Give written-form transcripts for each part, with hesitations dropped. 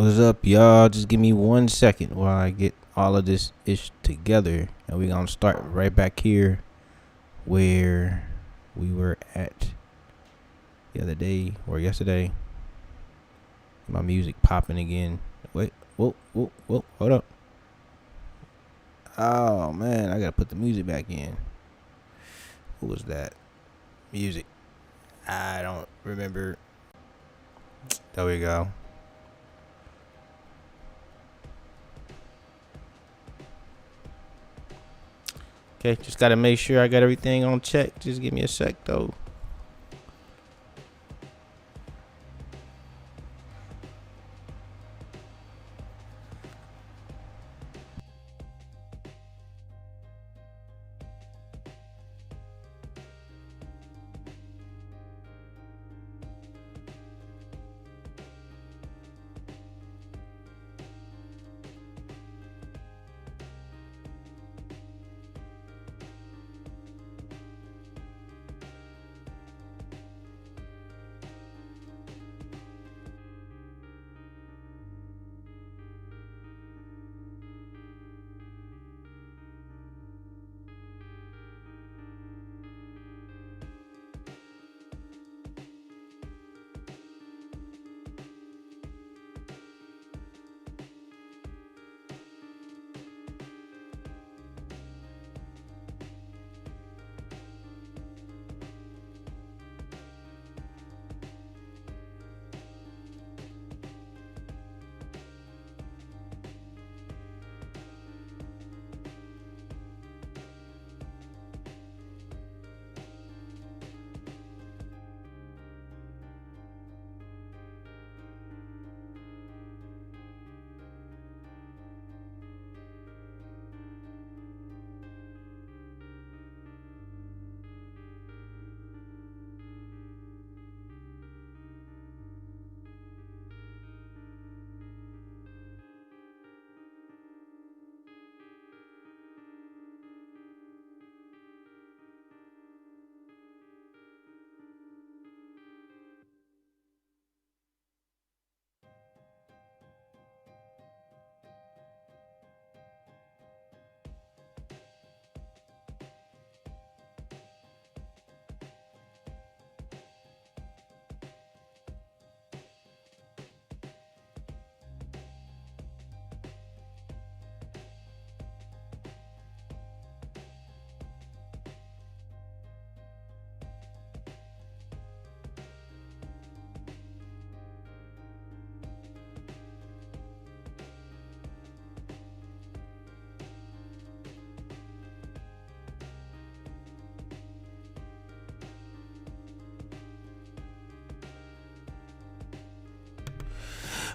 What's up, y'all? Just give me 1 second while I get all of this ish together, and we're gonna start right back here where we were at the other day or yesterday. My music popping again. Wait, whoa, hold up. Oh man, I gotta put the music back in. Who was that? Music. I don't remember. There we go. Okay, just gotta make sure I got everything on check. Just give me a sec though.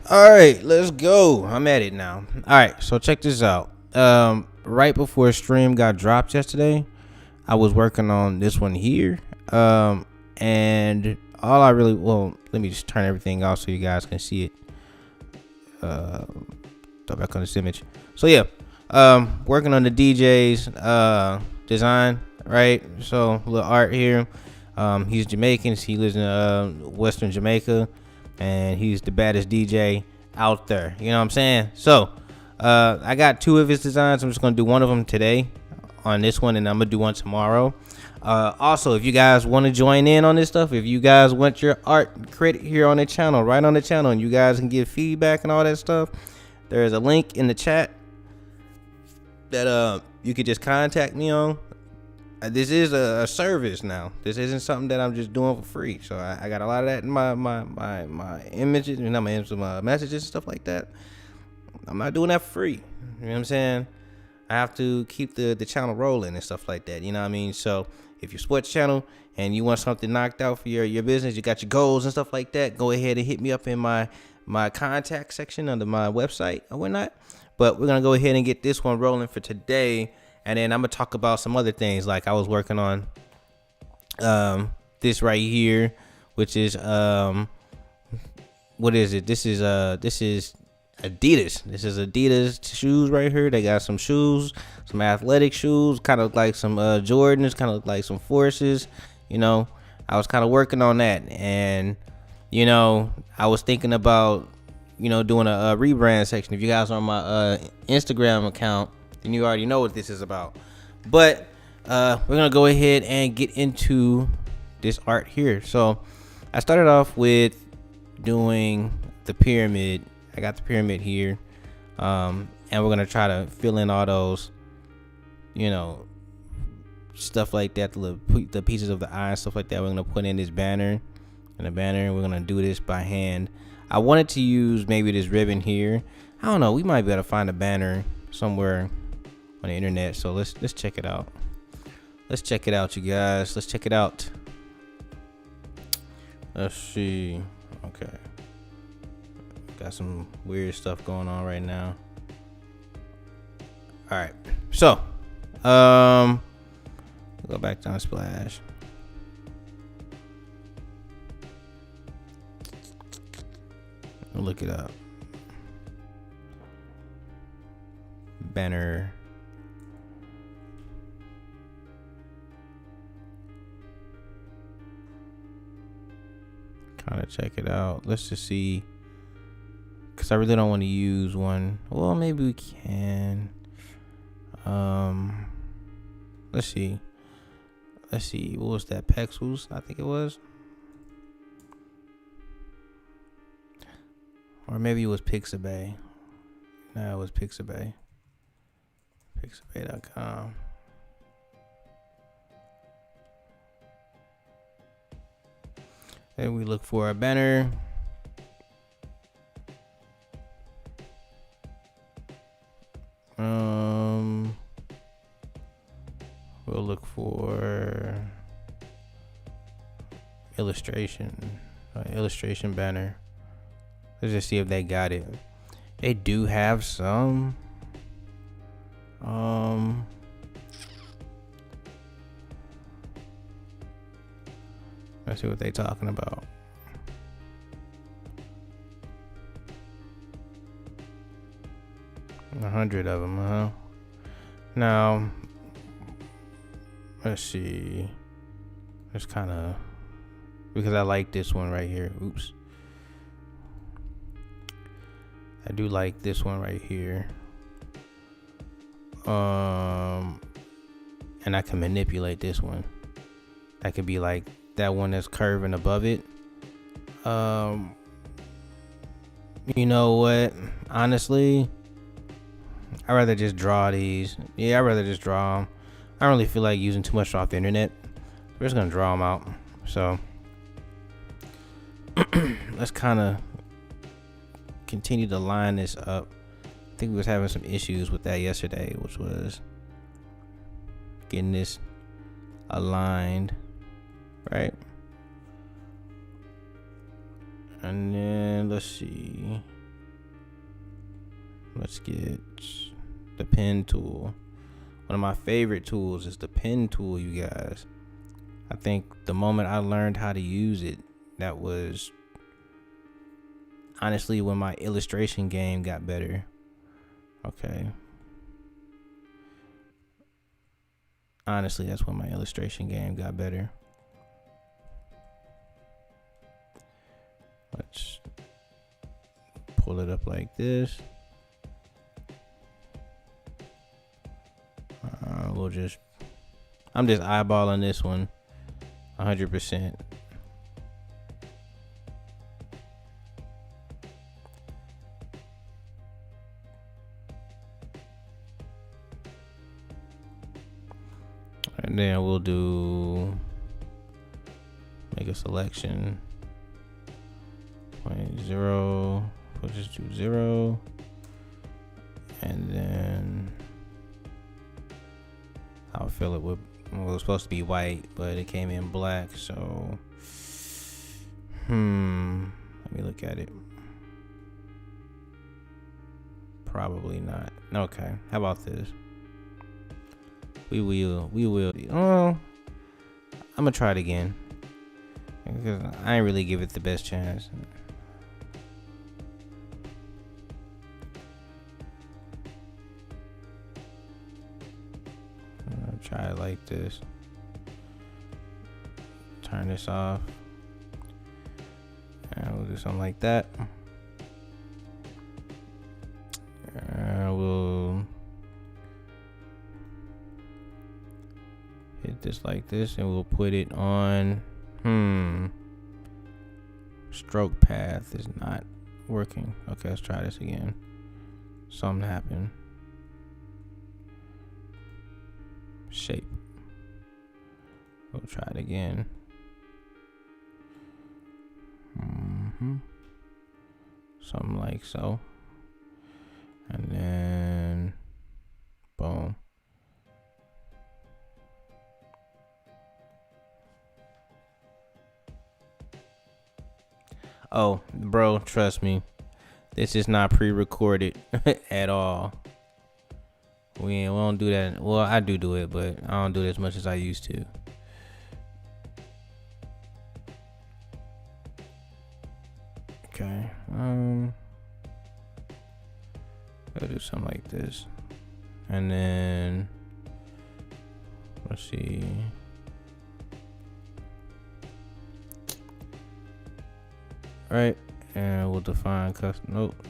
All right, let's go. I'm at it now. All right, so check this out. Right before stream got dropped yesterday, I was working on this one here. And all I really let me just turn everything off so you guys can see it. Throw back on this image. So yeah, working on the DJ's design, right? So a little art here. He's Jamaican. He lives in Western Jamaica. And he's the baddest DJ out there. You know what I'm saying? So, I got two of his designs. I'm just going to do one of them today on this one, and I'm going to do one tomorrow. Also, if you guys want to join in on this stuff, if you guys want your art credit here on the channel, right on the channel, and you guys can give feedback and all that stuff, there's a link in the chat that you could just contact me on. This is a service now. This isn't something that I'm just doing for free. So I got a lot of that in my images, my messages and stuff like that. I'm not doing that for free. You know what I'm saying? I have to keep the channel rolling and stuff like that. You know what I mean? So if you support the channel and you want something knocked out for your business, you got your goals and stuff like that, go ahead and hit me up in my contact section under my website or whatnot. But we're going to go ahead and get this one rolling for today. And then I'm going to talk about some other things. Like I was working on this right here, which is what is it? This is Adidas. This is Adidas shoes right here. They got some shoes, some athletic shoes, kind of like some Jordans, kind of like some Forces. You know, I was kind of working on that, and you know, I was thinking about doing a rebrand section. If you guys are on my Instagram account, then you already know what this is about. But we're gonna go ahead and get into this art here. So I started off with doing the pyramid. I got the pyramid here, and we're gonna try to fill in all those, stuff like that, the pieces of the eye and stuff like that. We're gonna put in this banner, and we're gonna do this by hand. I wanted to use maybe this ribbon here. I don't know. We might be able to find a banner somewhere on the internet. So let's check it out. Let's check it out, you guys. Let's check it out. Let's see. Okay. Got some weird stuff going on right now. All right. So, go back to Unsplash. Look it up. Banner. Kind of check it out. Let's just see. Because I really don't want to use one. Well, maybe we can. Let's see. What was that? Pexels, I think it was. Or maybe it was Pixabay. No, it was Pixabay. Pixabay.com. Then we look for a banner. We'll look for illustration banner. Let's just see if they got it. They do have some. Let's see what they talking about. A 100 of them, huh? Now, let's see. It's kind of, because I like this one right here. Oops. I do like this one right here. And I can manipulate this one. That could be like that one that's curving above it. You know what? Honestly, I'd rather just draw these. Yeah, I'd rather just draw them. I don't really feel like using too much off the internet. We're just gonna draw them out. So let's kind of continue to line this up. I think we was having some issues with that yesterday, which was getting this aligned, right? And then let's see. Let's get the pen tool. One of my favorite tools is the pen tool, you guys. I think the moment I learned how to use it, that was honestly when my illustration game got better. Okay. Honestly, that's when my illustration game got better. Let's pull it up like this. I'm just eyeballing this one 100%. And then we'll make a selection. 0.0. We'll just do 0. And then I'll fill it with, it was supposed to be white, but it came in black. So, let me look at it. Probably not. Okay. How about this? We will. Oh, I'm gonna try it again because I ain't really give it the best chance. I'll try it like this. Turn this off, and we'll do something like that. this like this, and we'll put it on. Stroke path is not working. Okay, let's try this again. Something happened. Shape. We'll try it again. Something like so. And then boom. Oh, bro, trust me. This is not pre-recorded at all. We don't do that. Well, I do it, but I don't do it as much as I used to. Okay. I'll do something like this. And then let's see. Right, and we'll define custom. Nope.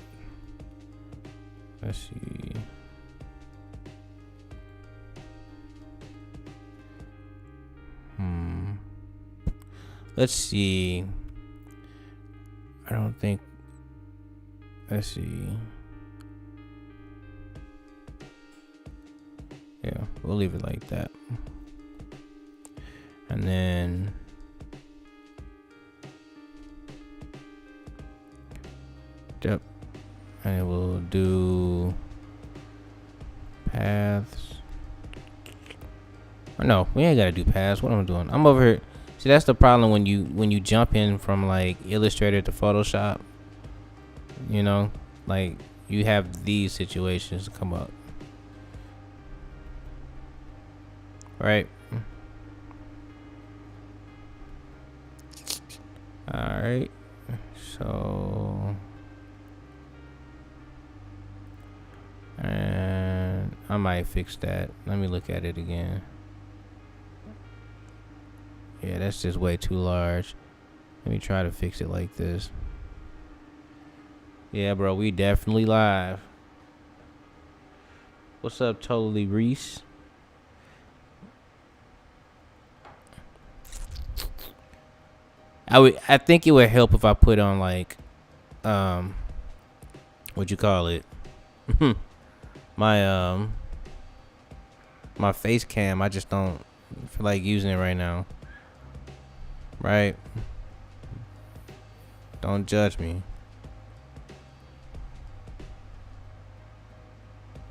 Let's see. Let's see. I don't think. Let's see. Yeah, we'll leave it like that. And then yep. And we'll do paths. Oh, no, we ain't gotta do paths. What am I doing? I'm over here. See, that's the problem when you jump in from like Illustrator to Photoshop. You know, like you have these situations come up. Right. All right. So, and I might fix that. Let me look at it again. Yeah, that's just way too large. Let me try to fix it like this. Yeah, bro, we definitely live. What's up, Totally Reese? I think it would help if I put on like what you call it? my my face cam. I just don't feel like using it right now. Right? Don't judge me.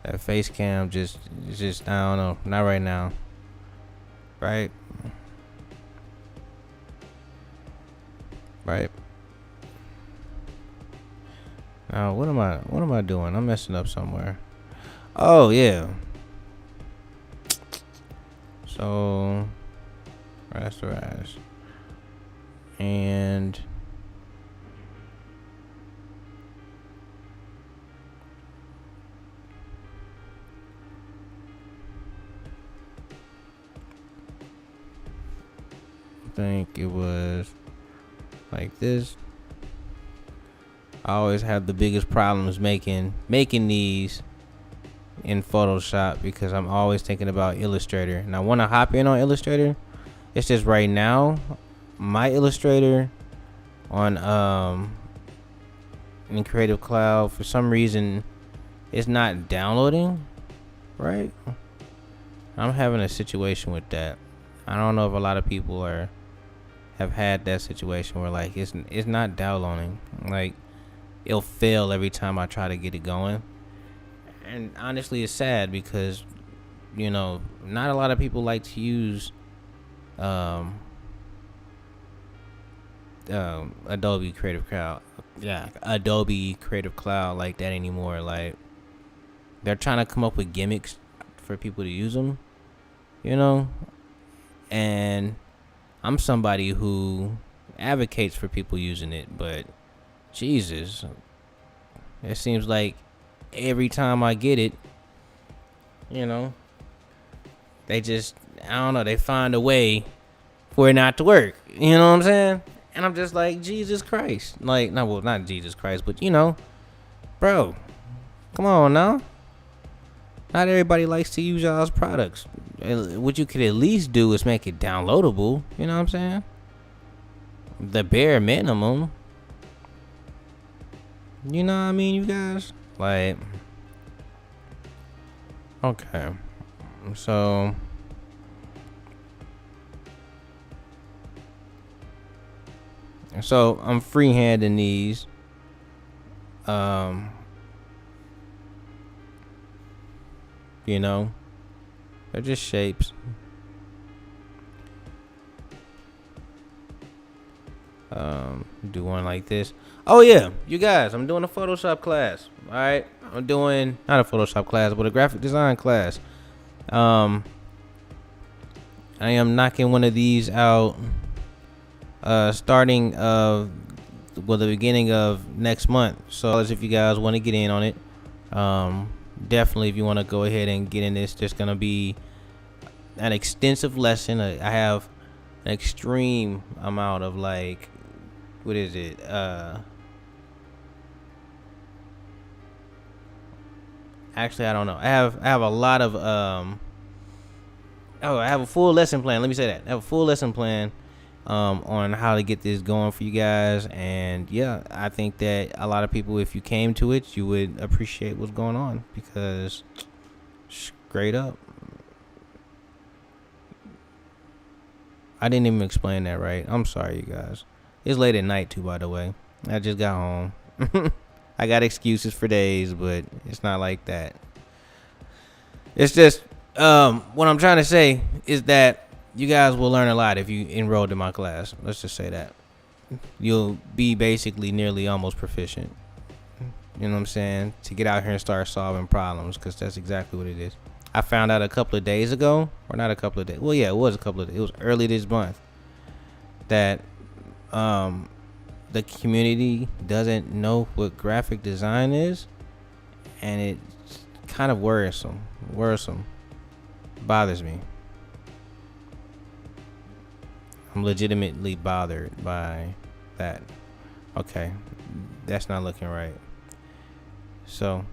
That face cam just I don't know, not right now. Right? Right. Now what am I doing? I'm messing up somewhere. Oh yeah. So rasterize. And I think it was like this. I always have the biggest problems making these in Photoshop because I'm always thinking about Illustrator. And I want to hop in on Illustrator. It's just right now my Illustrator on in Creative Cloud for some reason it's not downloading, right? I'm having a situation with that. I don't know if a lot of people have had that situation where like it's not downloading. Like it'll fail every time I try to get it going. And honestly, it's sad because you know, not a lot of people like to use Adobe Creative Cloud. Yeah, Adobe Creative Cloud like that anymore. Like they're trying to come up with gimmicks for people to use them, you know? And I'm somebody who advocates for people using it, but Jesus, it seems like every time I get it, you know, they just, I don't know, they find a way for it not to work. You know what I'm saying? And I'm just like, Jesus Christ. Like, no, well, not Jesus Christ, but you know, bro, come on now. Not everybody likes to use y'all's products. What you could at least do is make it downloadable. You know what I'm saying? The bare minimum. You know what I mean, you guys? Like, okay. So I'm freehanding these. You know, they're just shapes. Do one like this. Oh yeah, you guys, I'm doing a Photoshop class. All right, I'm doing not a Photoshop class, but a graphic design class. I am knocking one of these out. Starting the beginning of next month. So if you guys want to get in on it, definitely if you want to go ahead and get in this, there's gonna be an extensive lesson. I have an extreme amount of like, what is it? Actually, I don't know. I have a lot of I have a full lesson plan. Let me say that. I have a full lesson plan on how to get this going for you guys. And yeah, I think that a lot of people, if you came to it, you would appreciate what's going on, because straight up, I didn't even explain that right. I'm sorry, you guys. It's late at night too, by the way. I just got home. I got excuses for days, but it's not like that. It's just what I'm trying to say is that you guys will learn a lot if you enrolled in my class. Let's just say that. You'll be basically nearly almost proficient. You know what I'm saying? To get out here and start solving problems, because that's exactly what it is. I found out a couple of days ago, or not a couple of days. Well, yeah, it was a couple of days. It was early this month that the community doesn't know what graphic design is, and it's kind of worrisome. Bothers me. I'm legitimately bothered by that. Okay, that's not looking right. So,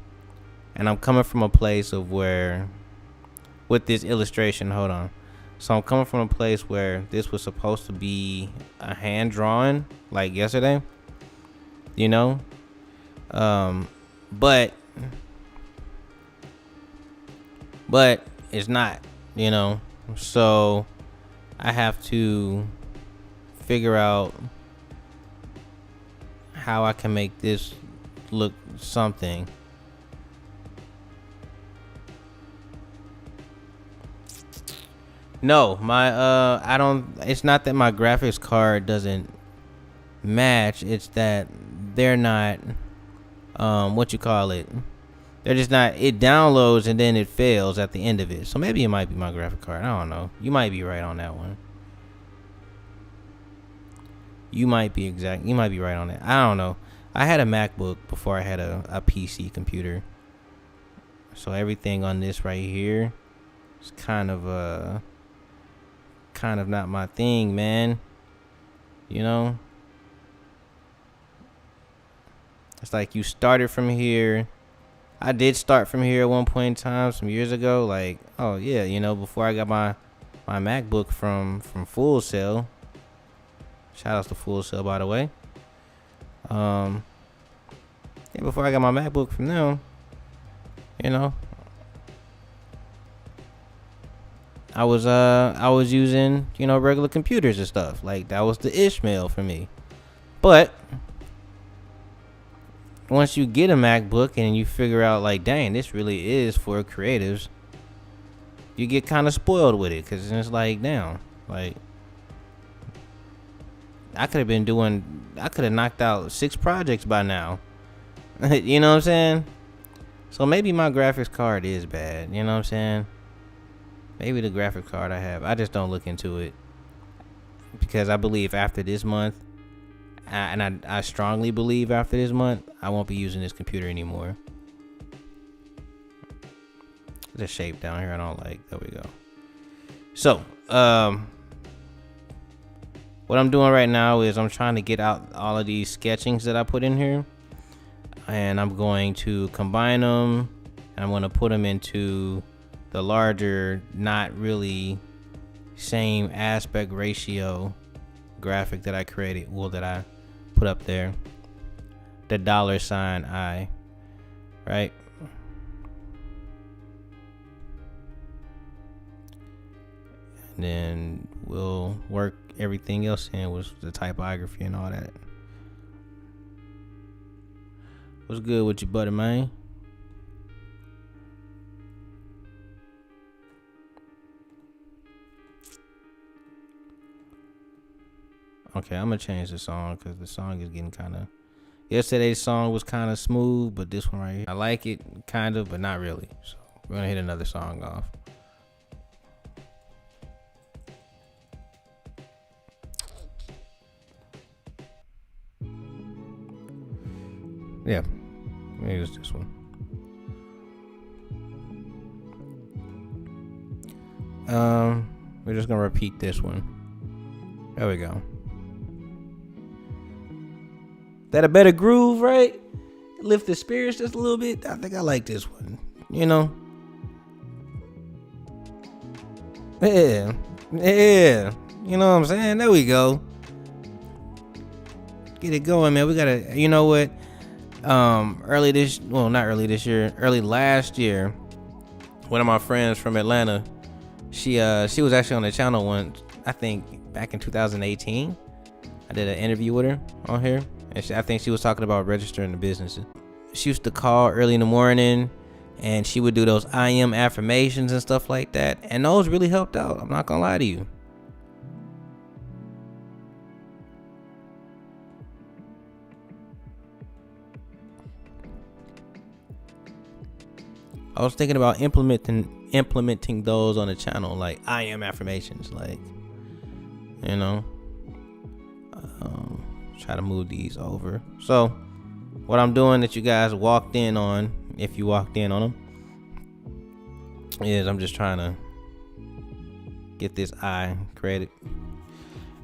and I'm coming from a place of where, with this illustration, hold on. So I'm coming from a place where this was supposed to be a hand drawing, like yesterday, you know? But it's not, you know? So I have to figure out how I can make this look something. No, I don't. It's not that my graphics card doesn't match. It's that they're not, what you call it. They're just not. It downloads and then it fails at the end of it. So maybe it might be my graphic card. I don't know. You might be right on that one. You might be right on that. I don't know. I had a MacBook before I had a PC computer. So everything on this right here is kind of not my thing, man. You know? It's like you started from here. I did start from here at one point in time some years ago. Like, oh yeah, you know, before I got my MacBook from Full Sail. Shout outs to Full Sail, by the way. Yeah, before I got my MacBook from them, you know, I was using, you know, regular computers and stuff. Like, that was the Ishmael for me. But once you get a MacBook and you figure out, like, dang, this really is for creatives, you get kind of spoiled with it, because it's like, damn, like, I could have knocked out 6 projects by now. You know what I'm saying? So maybe my graphics card is bad. You know what I'm saying? Maybe the graphics card I have, I just don't look into it, because I believe after this month, and I strongly believe after this month, I won't be using this computer anymore. There's a shape down here I don't like. There we go. So, what I'm doing right now is I'm trying to get out all of these sketchings that I put in here, and I'm going to combine them and I'm going to put them into the larger, not really same aspect ratio graphic that I created, well, that I put up there, the $I, right? And then we'll work everything else in with the typography and all that. What's good with you, buddy, man? Okay, I'm gonna change the song because the song is getting kind of. Yesterday's song was kind of smooth, but this one right here, I like it, kind of, but not really. So we're gonna hit another song off. Yeah, maybe it's this one. We're just gonna repeat this one. There we go. That a better groove, right? Lift the spirits just a little bit. I think I like this one. You know? Yeah. Yeah. You know what I'm saying? There we go. Get it going, man. We gotta, you know what? Early last year, one of my friends from Atlanta, she was actually on the channel once, I think back in 2018. I did an interview with her on here. And I think she was talking about registering the businesses. She used to call early in the morning, and she would do those I am affirmations and stuff like that. And those really helped out. I'm not gonna lie to you. I was thinking about implementing those on the channel, like I am affirmations, like, you know. Try to move these over. So what I'm doing that you guys walked in on, if you walked in on them, is I'm just trying to get this I created,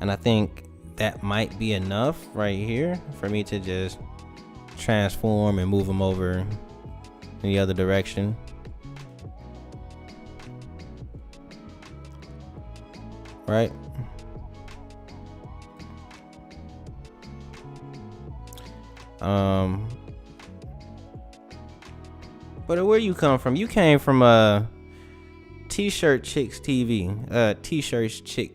and I think that might be enough right here for me to just transform and move them over in the other direction. Right? But where you come from? You came from T-shirt Chicks TV, T-shirt Chick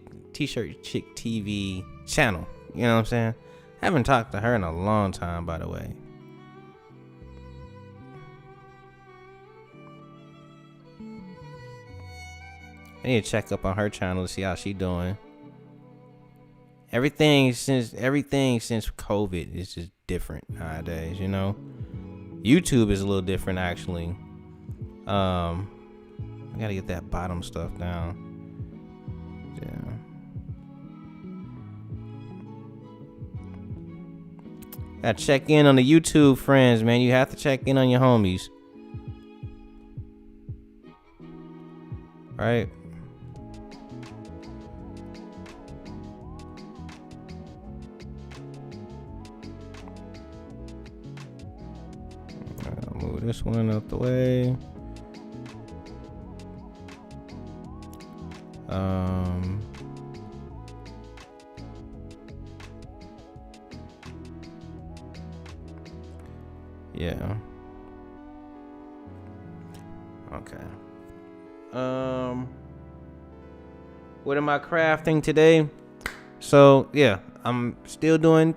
TV channel. You know what I'm saying? Haven't talked to her in a long time, by the way. I need to check up on her channel to see how she doing. Everything since COVID is just different nowadays, you know. YouTube is a little different actually. I gotta get that bottom stuff down. Yeah. Gotta check in on the YouTube friends, man. You have to check in on your homies. Right? Move this one out the way. Yeah. Okay. What am I crafting today? So yeah, I'm still doing,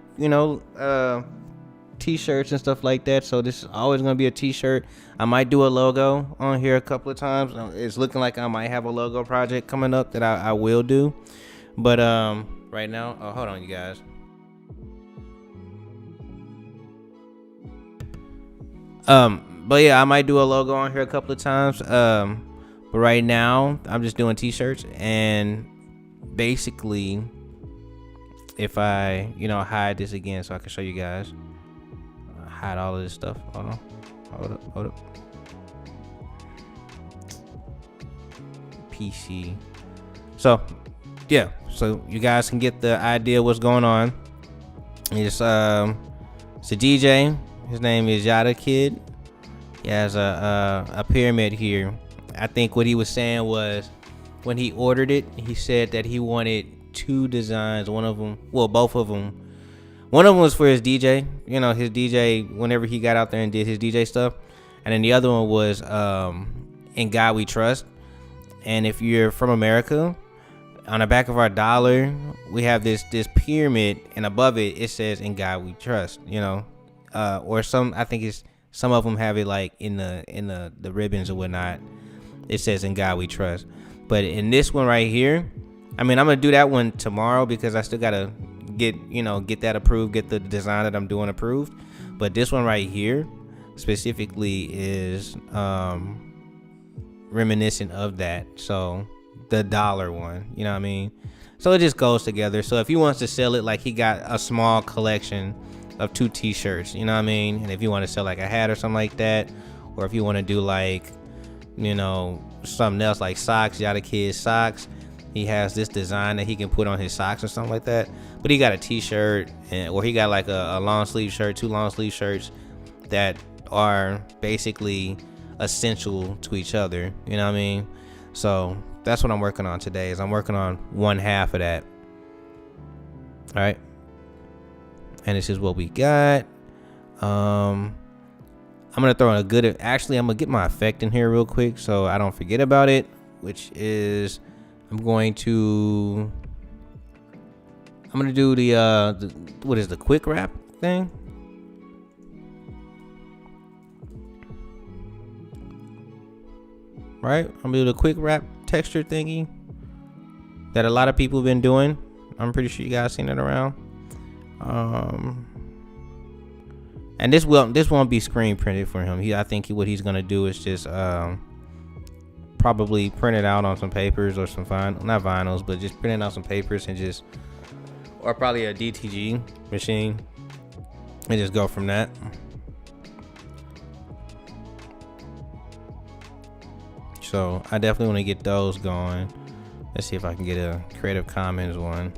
t-shirts and stuff like that. So this is always gonna be a t-shirt. I might do a logo on here a couple of times. It's looking like I might have a logo project coming up that I will do. But right now, hold on, you guys. But yeah, I might do a logo on here a couple of times. But right now I'm just doing t-shirts, and basically if I hide this again so I can show you guys, hide all of this stuff. Hold up. PC. So yeah, so you guys can get the idea what's going on. It's a DJ. His name is Yada Kid. He has a pyramid here. I think what he was saying was when he ordered it, he said that he wanted 2 designs. One of them, well, both of them. One of them was for his DJ, his DJ whenever he got out there and did his DJ stuff. And then the other one was In God We Trust. And if you're from America, on the back of our dollar, we have this pyramid, and above it, it says In God We Trust, or I think it's some of them have it like in the ribbons or whatnot. It says In God We Trust. But in this one right here, I'm gonna do that one tomorrow because I still gotta get that approved, get the design that I'm doing approved. But this one right here specifically is reminiscent of that. So the dollar one, so it just goes together. So if he wants to sell it, like he got a small collection of 2 t-shirts, and if you want to sell like a hat or something like that, or if you want to do like something else like socks, Yada Kids socks, he has this design that he can put on his socks or something like that. But he got a t-shirt, or he got like a long sleeve shirt, 2 long sleeve shirts that are basically essential to each other, so that's what I'm working on today. Is I'm working on one half of that. All right, and this is what we got. I'm gonna throw in I'm gonna get my effect in here real quick so I don't forget about it, which is I'm gonna do the what is the quick wrap thing. Right, I'm gonna do the quick wrap texture thingy that a lot of people have been doing. I'm pretty sure you guys seen it around. And this won't be screen printed for him. I think what he's gonna do is just probably print it out on some papers or some not vinyls, but just print it out some papers and or probably a DTG machine and just go from that. So I definitely want to get those going. Let's see if I can get a Creative Commons one.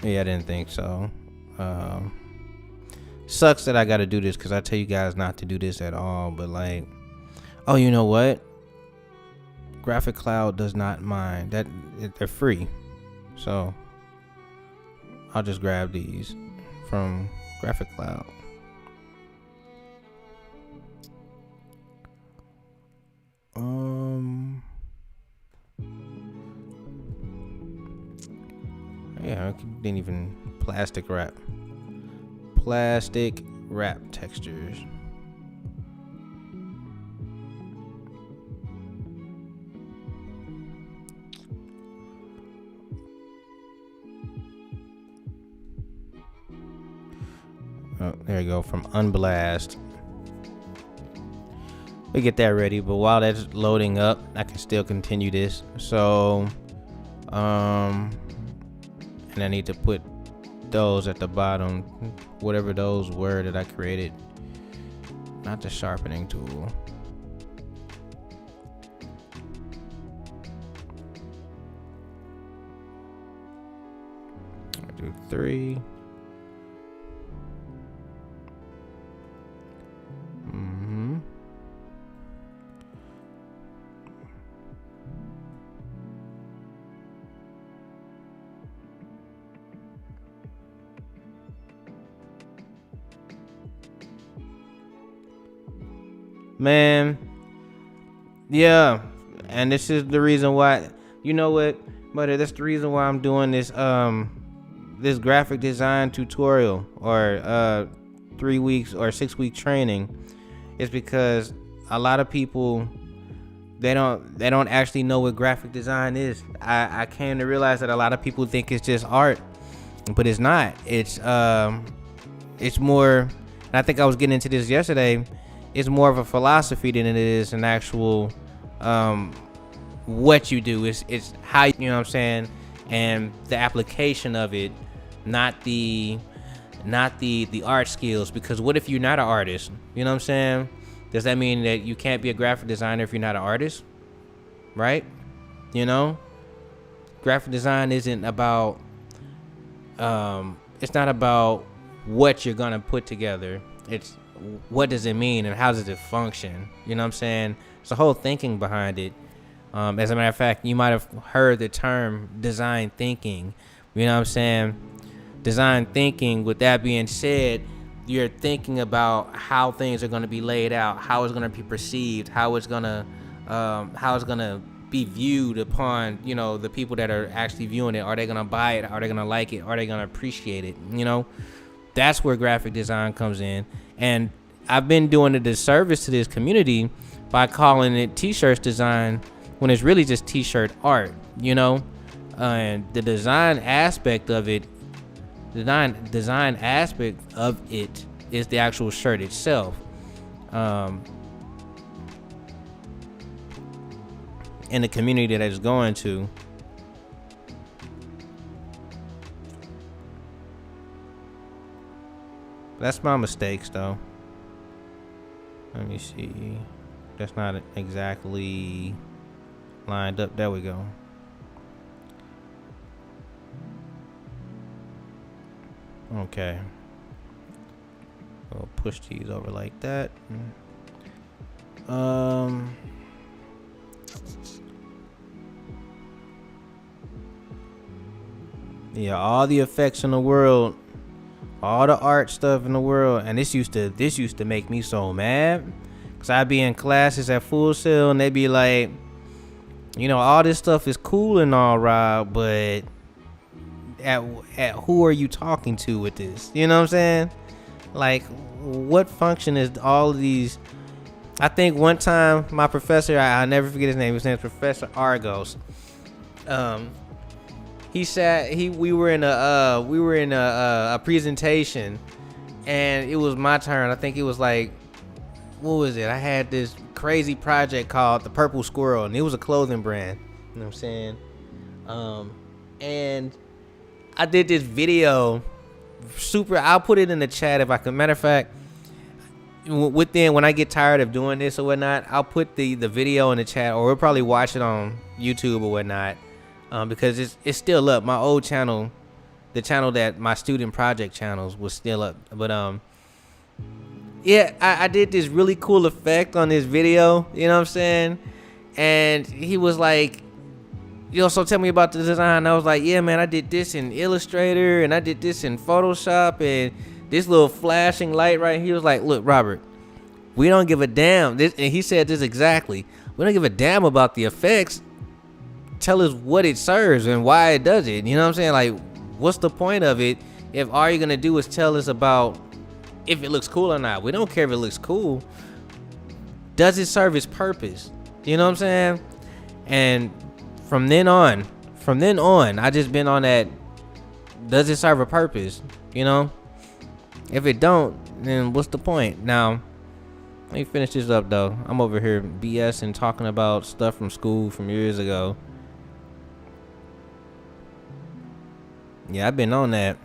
Yeah, I didn't think so. Sucks that I got to do this because I tell you guys not to do this at all. But like, oh, you know what? Graphic Cloud does not mind that they're free. So I'll just grab these from Graphic Cloud. Yeah, I didn't even plastic wrap textures. Oh, there you go, from Unblast. We get that ready, but while that's loading up, I can still continue this. So and I need to put those at the bottom, whatever those were that I created. Not the sharpening tool. I do 3. Man, yeah, and this is the reason why, you know what, but that's the reason why I'm doing this this graphic design tutorial, or 3 weeks or 6 week training, is because a lot of people, they don't actually know what graphic design is. I came to realize that a lot of people think it's just art, but it's not. It's more, and I think I was getting into this yesterday. It's more of a philosophy than it is an actual what you do. It's how, you know what I'm saying, and the application of it, not the art skills. Because what if you're not an artist? You know what I'm saying? Does that mean that you can't be a graphic designer if you're not an artist? Right? Graphic design isn't about it's not about what you're gonna put together. what does it mean and how does it function? You know what I'm saying? It's the whole thinking behind it. As a matter of fact, you might have heard the term design thinking. You know what I'm saying? Design thinking, with that being said, you're thinking about how things are going to be laid out, how it's going to be perceived, how it's going to be viewed upon, you know, the people that are actually viewing it. Are they going to buy it? Are they going to like it? Are they going to appreciate it? You know, that's where graphic design comes in. And I've been doing a disservice to this community by calling it t-shirts design when it's really just t-shirt art, you know. And the design aspect of it, design aspect of it is the actual shirt itself. In the community that it's going to. That's my mistakes though. Let me see. That's not exactly lined up. There we go. Okay. We'll push these over like that. Yeah, all the effects in the world, all the art stuff in the world, and this used to make me so mad, cause I'd be in classes at Full Sail and they'd be like, you know, all this stuff is cool and all right, but at who are you talking to with this? You know what I'm saying? Like, what function is all of these? I think one time my professor, I'll never forget his name. His name is Professor Argos. He said we were in a presentation, and it was my turn. I think it was like, what was it? I had this crazy project called the Purple Squirrel, and it was a clothing brand. You know what I'm saying? And I did this video. I'll put it in the chat if I can. Matter of fact, when I get tired of doing this or whatnot, I'll put the video in the chat, or we'll probably watch it on YouTube or whatnot. Because it's still up. My old channel, the channel that my student project channels, was still up. But yeah, I did this really cool effect on this video. You know what I'm saying? And he was like, yo, so tell me about the design. I was like, yeah, man, I did this in Illustrator and I did this in Photoshop and this little flashing light right here. He was like, look, Robert, we don't give a damn. And he said this exactly. We don't give a damn about the effects. Tell us what it serves and why it does it. You know what I'm saying? Like, what's the point of it if all you're gonna do is tell us about if it looks cool or not? We don't care if it looks cool. Does it serve its purpose? You know what I'm saying? And from then on, I just been on that. Does it serve a purpose? You know? If it don't, then what's the point? Now, let me finish this up though. I'm over here BS and talking about stuff from school from years ago. Yeah, I've been on that.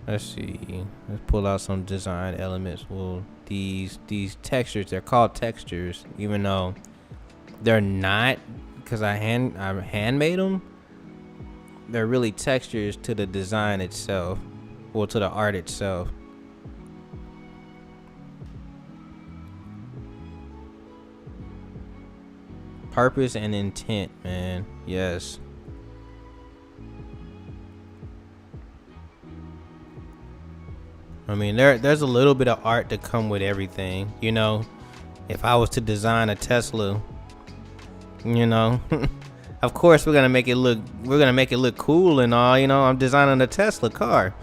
Let's see. Let's pull out some design elements. Well, these textures, they're called textures, even though they're not, because I handmade them. They're really textures to the design itself, or to the art itself. Purpose and intent, man. Yes. I mean, there's a little bit of art to come with everything, you know. If I was to design a Tesla, you know, of course we're gonna make it look cool and all, you know. I'm designing a Tesla car,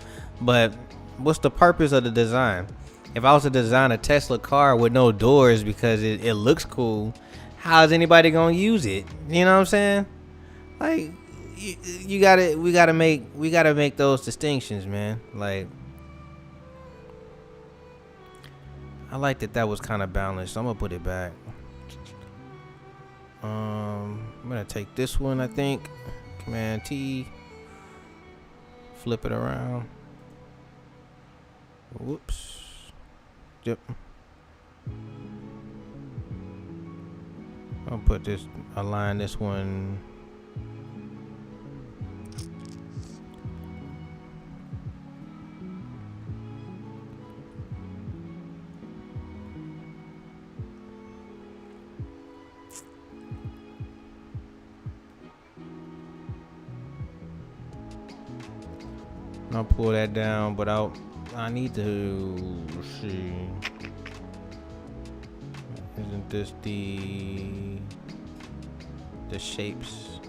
but what's the purpose of the design? If I was to design a Tesla car with no doors because it looks cool, how is anybody gonna use it? You know what I'm saying? Like, we gotta make those distinctions, man. Like, I like that was kind of balanced. I'm gonna put it back. I'm gonna take this one, I think. Command T. Flip it around. Whoops. Yep. I'll put this, align this one. I'll pull that down, but I need to see. Isn't this the shapes?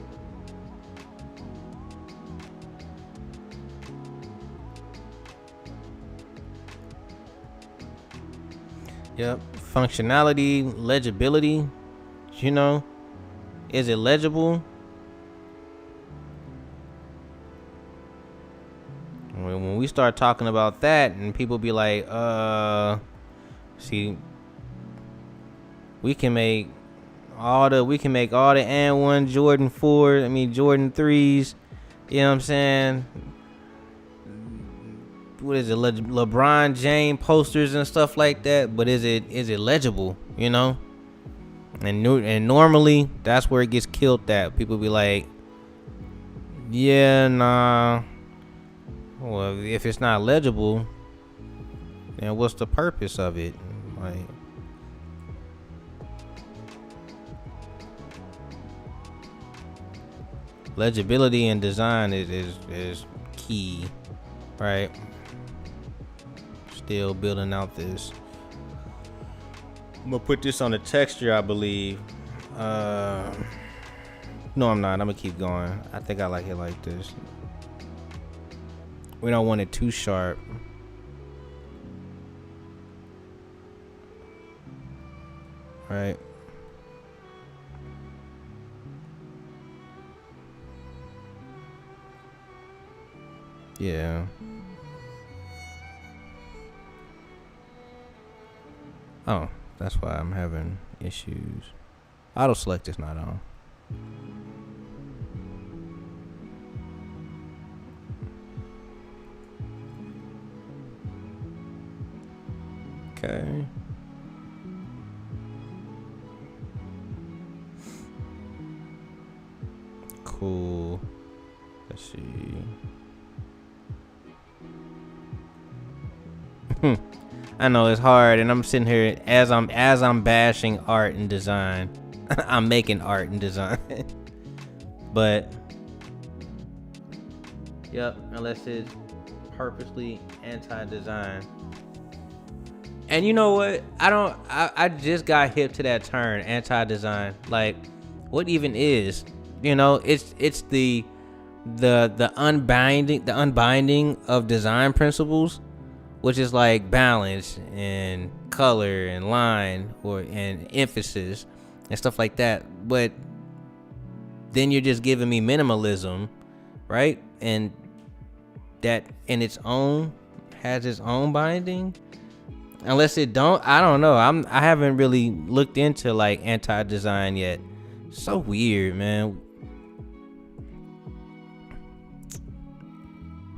Yep. Functionality, legibility. You know, is it legible? When we start talking about that, and people be like, see, we can make all the and one Jordan 4, Jordan 3s, you know what I'm saying? What is it, LeBron James posters and stuff like that, but is it legible, you know? And normally that's where it gets killed at. People be like, yeah, nah. Well, if it's not legible, then what's the purpose of it? Like, legibility and design is key, right? Still building out this. I'm gonna put this on the texture, I believe. No, I'm not. I'm gonna keep going. I think I like it like this. We don't want it too sharp. Right. Yeah. Oh, that's why I'm having issues. Auto select is not on. Okay. Cool. Let's see. I know it's hard, and I'm sitting here as I'm bashing art and design. I'm making art and design. But yep, unless it's purposely anti-design. And you know what? I just got hip to that term, anti-design. Like, what even is? You know, it's the unbinding of design principles, which is like balance and color and line and emphasis and stuff like that. But then you're just giving me minimalism, right? And that in its own has its own binding. Unless it don't, I don't know. I haven't really looked into like anti-design yet. So weird, man.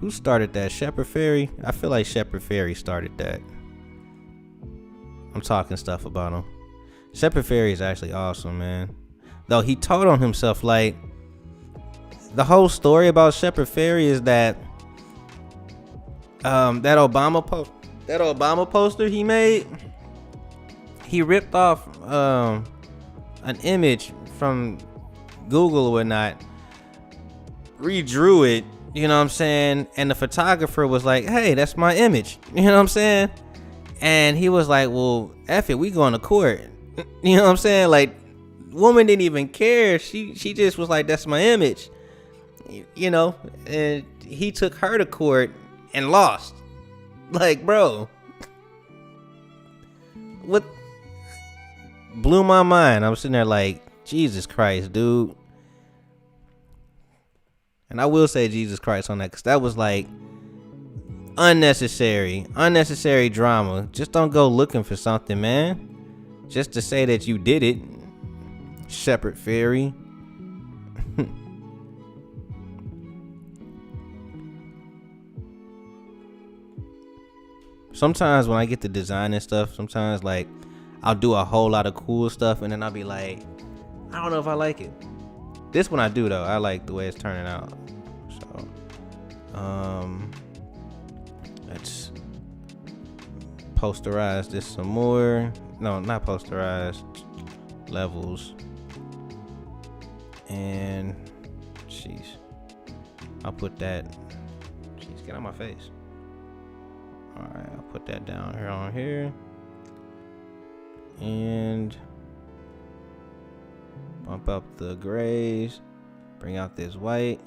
Who started that? Shepard Fairey? I feel like Shepard Fairey started that. I'm talking stuff about him. Shepard Fairey is actually awesome, man. Though he told on himself, like, the whole story about Shepard Fairey is that that Obama poster he made, he ripped off an image from Google or whatnot, redrew it, you know what I'm saying? And the photographer was like, hey, that's my image. You know what I'm saying? And he was like, well, F it, we going to court. You know what I'm saying? Like, woman didn't even care. She just was like, that's my image. You know? And he took her to court and lost. Like, bro. What? Blew my mind. I was sitting there like, Jesus Christ, dude. And I will say Jesus Christ on that, because that was like unnecessary drama. Just don't go looking for something, man, just to say that you did it. Shepard Fairey. Sometimes when I get to design and stuff, sometimes like I'll do a whole lot of cool stuff and then I'll be like, I don't know if I like it. This one I do though. I like the way it's turning out. So, let's posterize this some more. No, not posterized. Levels. And jeez, I'll put that. Jeez, Get on my face. All right, I'll put that down here on here. And bump up the grays. Bring out this white.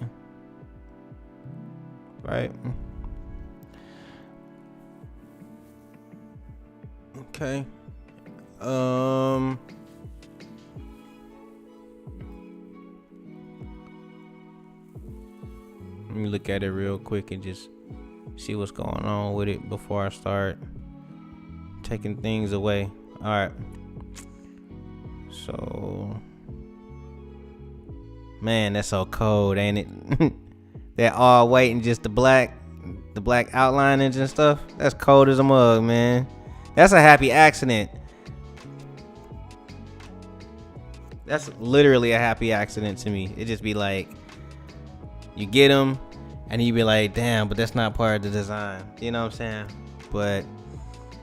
Right. Okay. Let me look at it real quick and just see what's going on with it before I start taking things away. All right. So, man, that's so cold, ain't it? That all white and just the black outlinings and stuff. That's cold as a mug, man. That's a happy accident. That's literally a happy accident to me. It just be like, you get them, and you be like, damn, but that's not part of the design. You know what I'm saying? But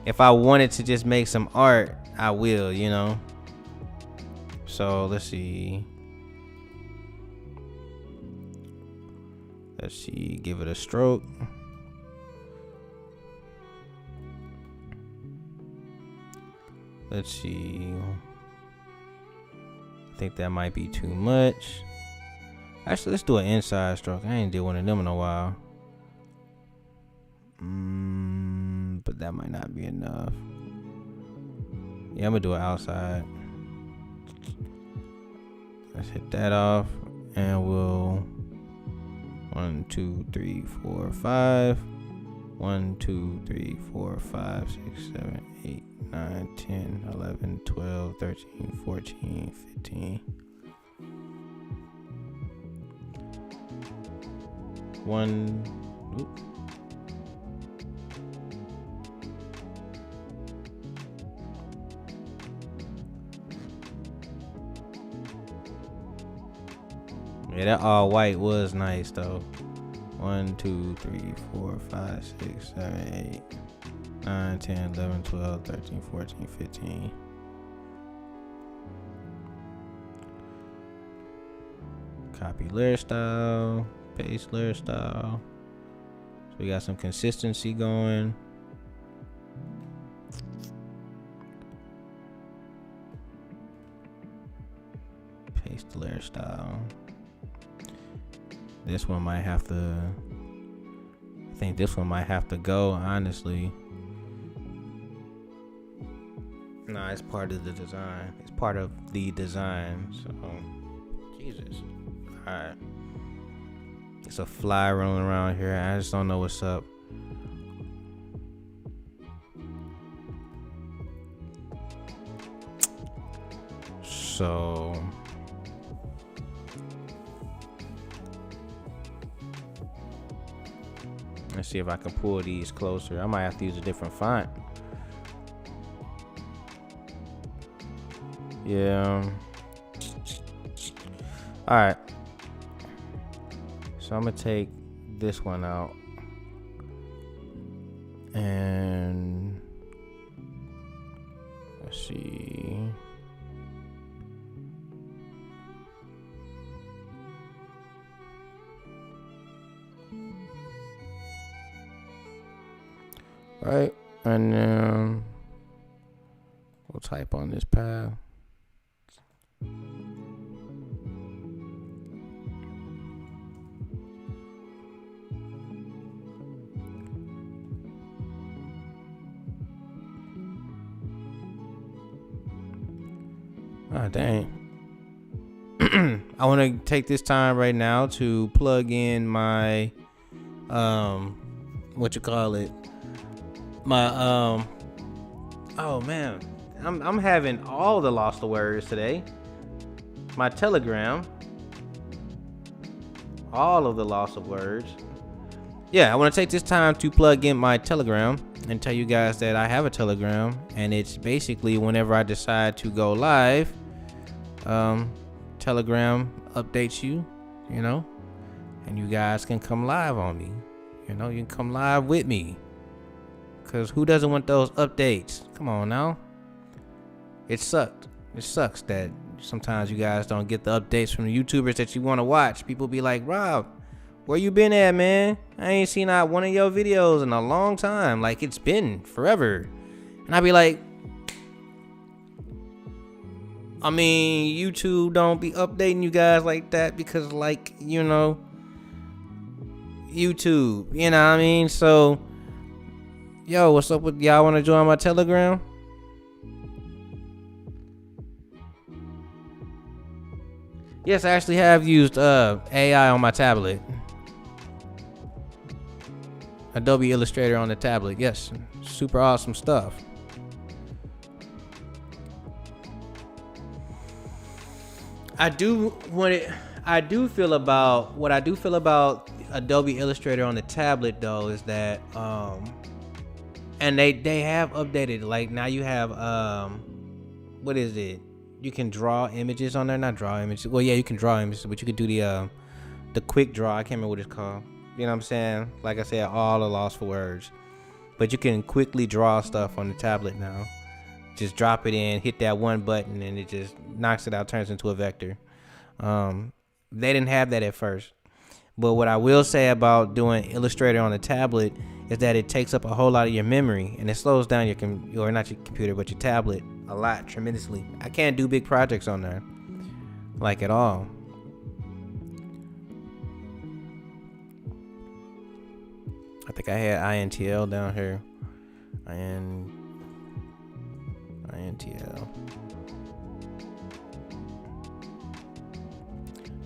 if I wanted to just make some art, I will, you know? So, let's see. Let's see, give it a stroke. Let's see. I think that might be too much. Actually, let's do an inside stroke. I ain't did one of them in a while. But that might not be enough. Yeah, I'm gonna do it outside. Let's hit that off, and we'll 1, 2, 3, 4, 5. 1, 2, 3, 4, 5, 6, 7, 8, 9, 10, 11, 12, 13, 14, 15. 1. Oops. Yeah, that all white was nice though. 1, 2, 3, 4, 5, 6, 7, 8, 9, 10, 11, 12, 13, 14, 15. Copy layer style, paste layer style. So we got some consistency going. Paste layer style. This one might have to, I think this one might have to go, honestly. Nah, it's part of the design. It's part of the design, so, Jesus. Alright. It's a fly rolling around here. I just don't know what's up. So, let's see if I can pull these closer. I might have to use a different font. Yeah. All right. So I'm gonna take this one out, and let's see. Right, and then we'll type on this path. Ah, dang. I want to take this time right now to plug in my what you call it, my oh man, I'm having all the lost words today. My Telegram, all of the loss of words. Yeah, I want to take this time to plug in my Telegram and tell you guys that I have a Telegram, and it's basically whenever I decide to go live, Telegram updates you, you know, and you guys can come live on me. You know, you can come live with me, because who doesn't want those updates? Come on now. It sucked. It sucks that sometimes you guys don't get the updates from the YouTubers that you want to watch. People be like, Rob, Where you been at, man? I ain't seen not one of your videos in a long time. Like, it's been forever. And I be like, I mean, YouTube don't be updating you guys like that because, like, you know, YouTube, you know what I mean? So, yo, what's up with y'all? Want to join my Telegram? Yes, I actually have used AI on my tablet. Adobe Illustrator on the tablet. Yes, super awesome stuff. I do feel about Adobe Illustrator on the tablet though is that and they have updated, like now you have what is it? You can draw images on there, not draw images. Well, yeah, you can draw images, but you could do the quick draw. I can't remember what it's called. You know what I'm saying? Like I said, all are lost for words. But you can quickly draw stuff on the tablet now. Just drop it in, hit that one button, and it just knocks it out, turns into a vector. They didn't have that at first. But what I will say about doing Illustrator on the tablet is that it takes up a whole lot of your memory, and it slows down your not your computer, but your tablet a lot, tremendously. I can't do big projects on there, like at all. I think I had INTL down here. INTL.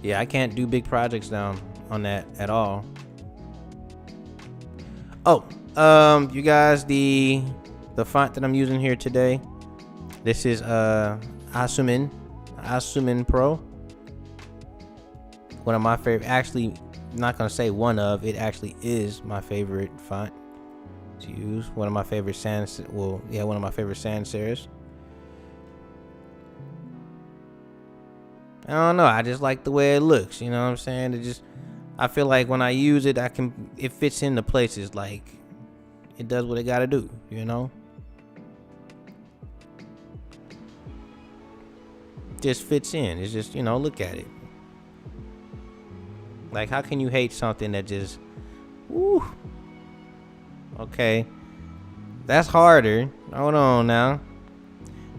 Yeah, I can't do big projects down on that at all. Oh, you guys, the font that I'm using here today, this is Asumin Pro. One of my favorite, actually, not gonna say one of, it actually is my favorite font to use. One of my favorite sans serifs. I don't know, I just like the way it looks, you know what I'm saying? I feel like when I use it, it fits into places, like it does what it gotta do, you know? Just fits in. It's just, you know, look at it. Like, how can you hate something that just, woo? Okay, that's harder. Hold on now.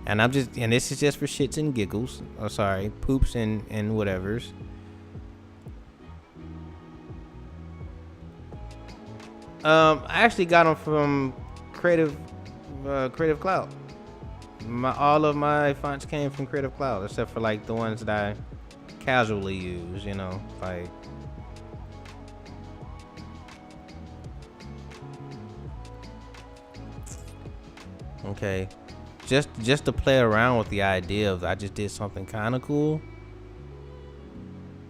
And this is just for shits and giggles. Oh, sorry, poops and whatevers. I actually got them from Creative Cloud. All of my fonts came from Creative Cloud, except for like the ones that I casually use, you know, like. Okay, just to play around with the idea of I just did something kind of cool.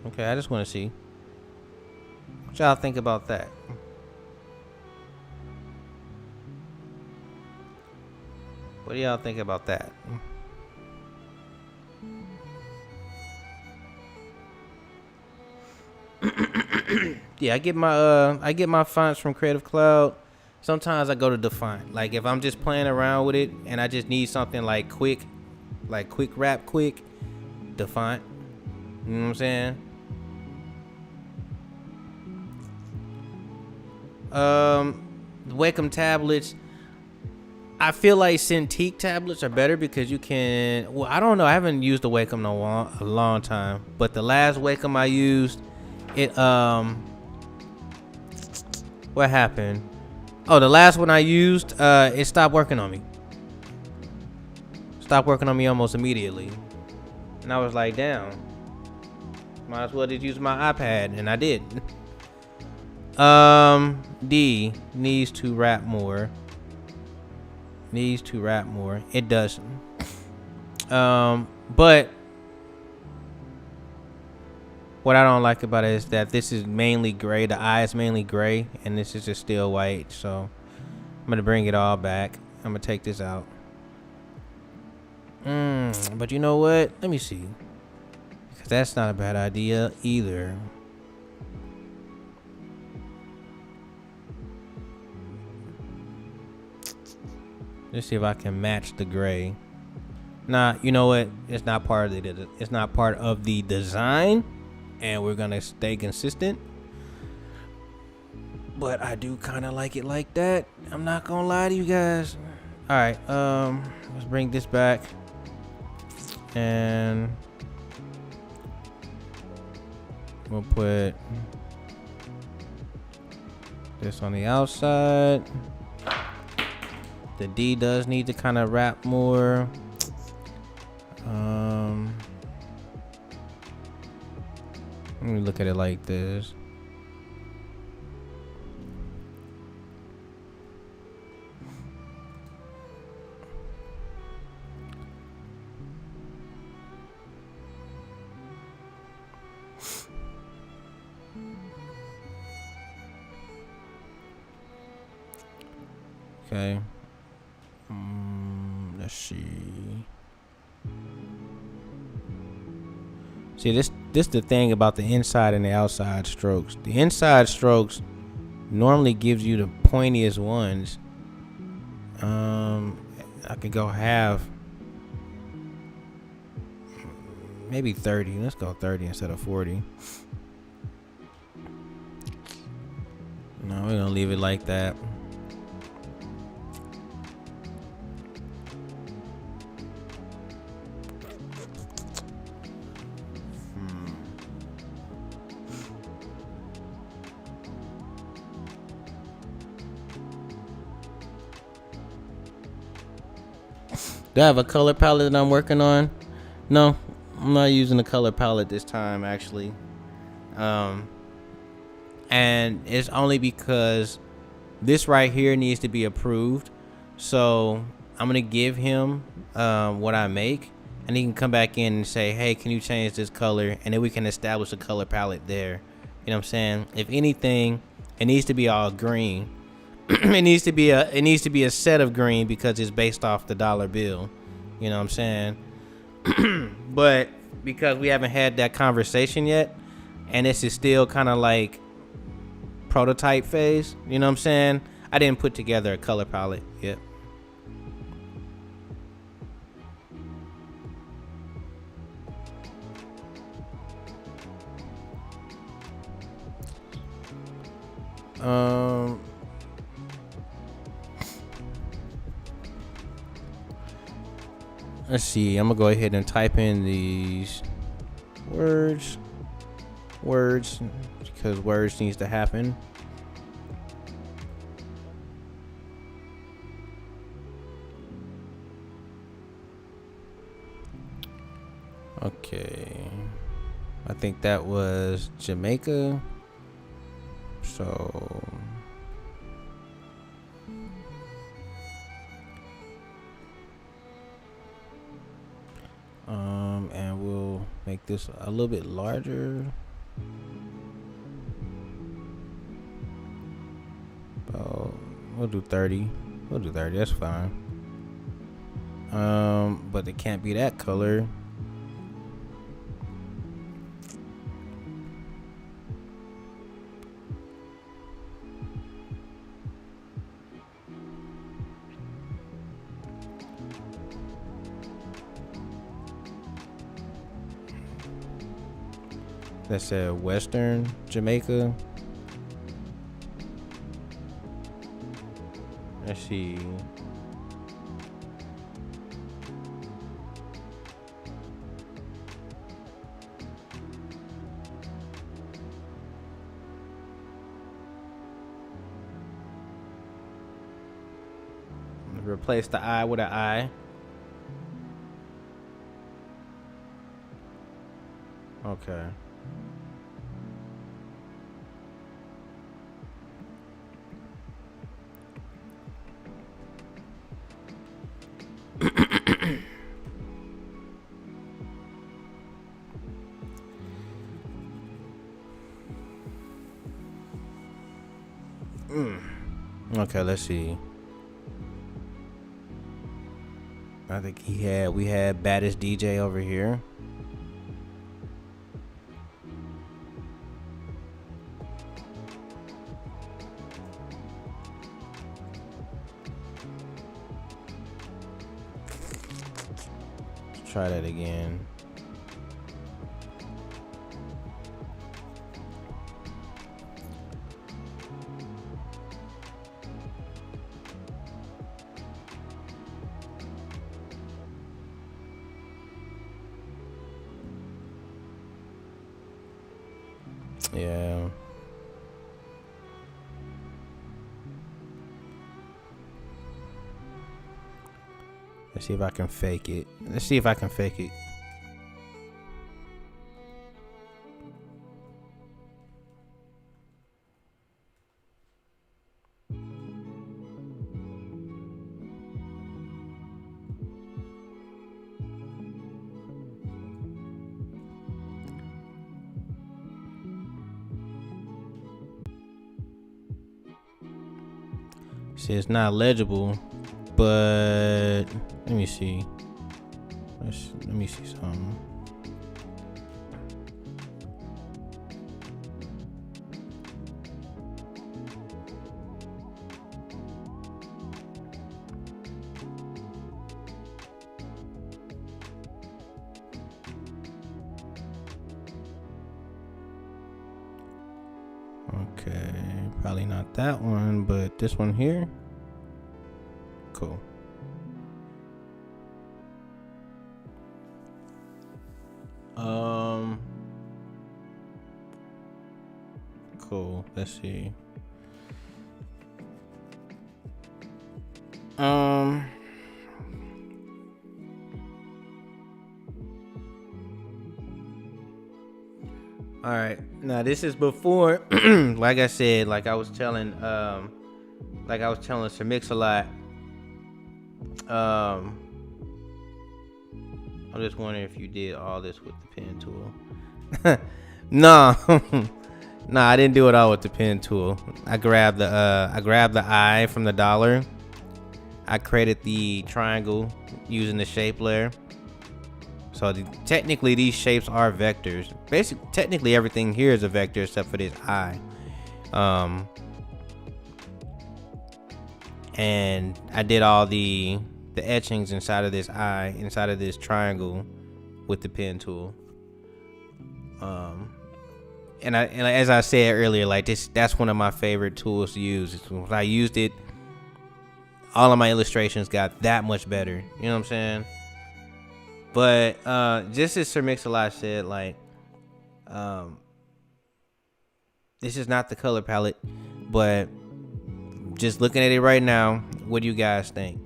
Okay, I just want to see what y'all think about that. What do y'all think about that? Yeah, I get my fonts from Creative Cloud. Sometimes I go to Define. Like if I'm just playing around with it and I just need something like quick wrap quick, Define. You know what I'm saying? The Wacom tablets, I feel like Cintiq tablets are better because you can, well, I don't know, I haven't used the Wacom in a long time, but the last Wacom I used, what happened? Oh, the last one I used, it stopped working on me. Stopped working on me almost immediately. And I was like, damn, might as well just use my iPad, and I did. D needs to wrap more. It doesn't. But what I don't like about it is that this is mainly gray. The eye is mainly gray, and this is just still white. So I'm gonna bring it all back. I'm gonna take this out. But you know what? Let me see. Because that's not a bad idea either. Let's see if I can match the gray. Nah, you know what? It's not part of the design, and we're gonna stay consistent. but I do kind of like it like that. I'm not gonna lie to you guys. All right, let's bring this back, and we'll put this on the outside. The D does need to kind of wrap more. Let me look at it like this. Okay. Let's see. See, this the thing about the inside and the outside strokes. The inside strokes normally gives you the pointiest ones. I could go half, maybe 30. Let's go 30 instead of 40. No, we're gonna leave it like that. Do I have a color palette that I'm working on? No, I'm not using a color palette this time, actually. And it's only because this right here needs to be approved. So I'm gonna give him what I make, and he can come back in and say, hey, can you change this color? And then we can establish a color palette there. You know what I'm saying? If anything, it needs to be all green. it needs to be a set of green because it's based off the dollar bill. You know what I'm saying? But because we haven't had that conversation yet, and this is still kind of like prototype phase, you know what I'm saying? I didn't put together a color palette yet. Let's see. I'm gonna go ahead and type in these words because words needs to happen. Okay, I think that was Jamaica. So and we'll make this a little bit larger. We'll do 30. We'll do 30. That's fine. But it can't be that color. That said Western Jamaica. Let's see. Replace the I with an I. Okay. Okay, let's see. I think we had baddest DJ over here. Let's try that again. Yeah. Let's see if I can fake it. Let's see if I can fake it. See, it's not legible, but let me see. Let me see something. Okay, probably not that one, but this one here. Cool. Cool. Let's see. All right. Now this is before, like I said, like I was telling Sir Mix-a-Lot. I'm just wondering if you did all this with the pen tool. No, no, I didn't do it all with the pen tool. I grabbed the eye from the dollar. I created the triangle using the shape layer. So technically these shapes are vectors. Basically, technically everything here is a vector except for this eye. And I did all the etchings inside of this eye, inside of this triangle with the pen tool. And as I said earlier, like that's one of my favorite tools to use. When I used it, all of my illustrations got that much better. You know what I'm saying? But just as Sir Mix-a-Lot said, like, this is not the color palette, but just looking at it right now, what do you guys think?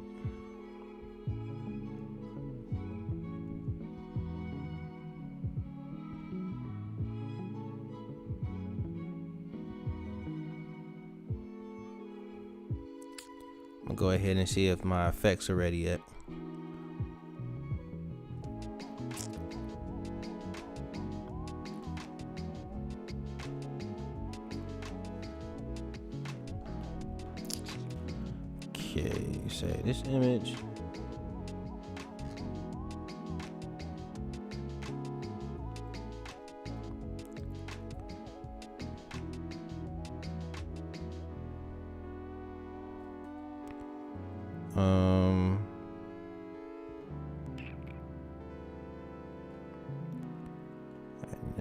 I'm gonna go ahead and see if my effects are ready yet. Okay, say this image.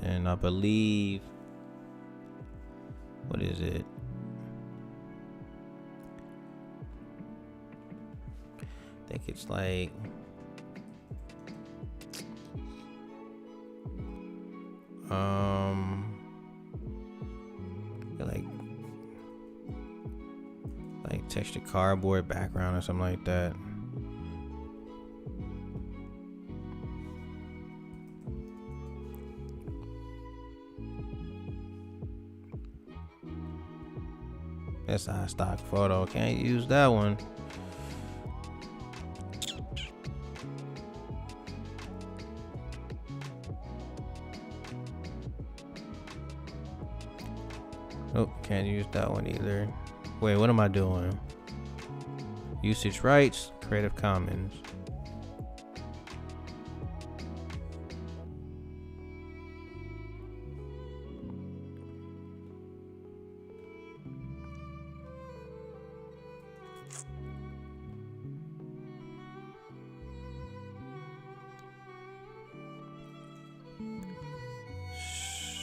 And I believe, what is it? I think it's like textured cardboard background or something like that. That's a stock photo. Can't use that one. Oh, can't use that one either. Wait, what am I doing? Usage rights, Creative Commons.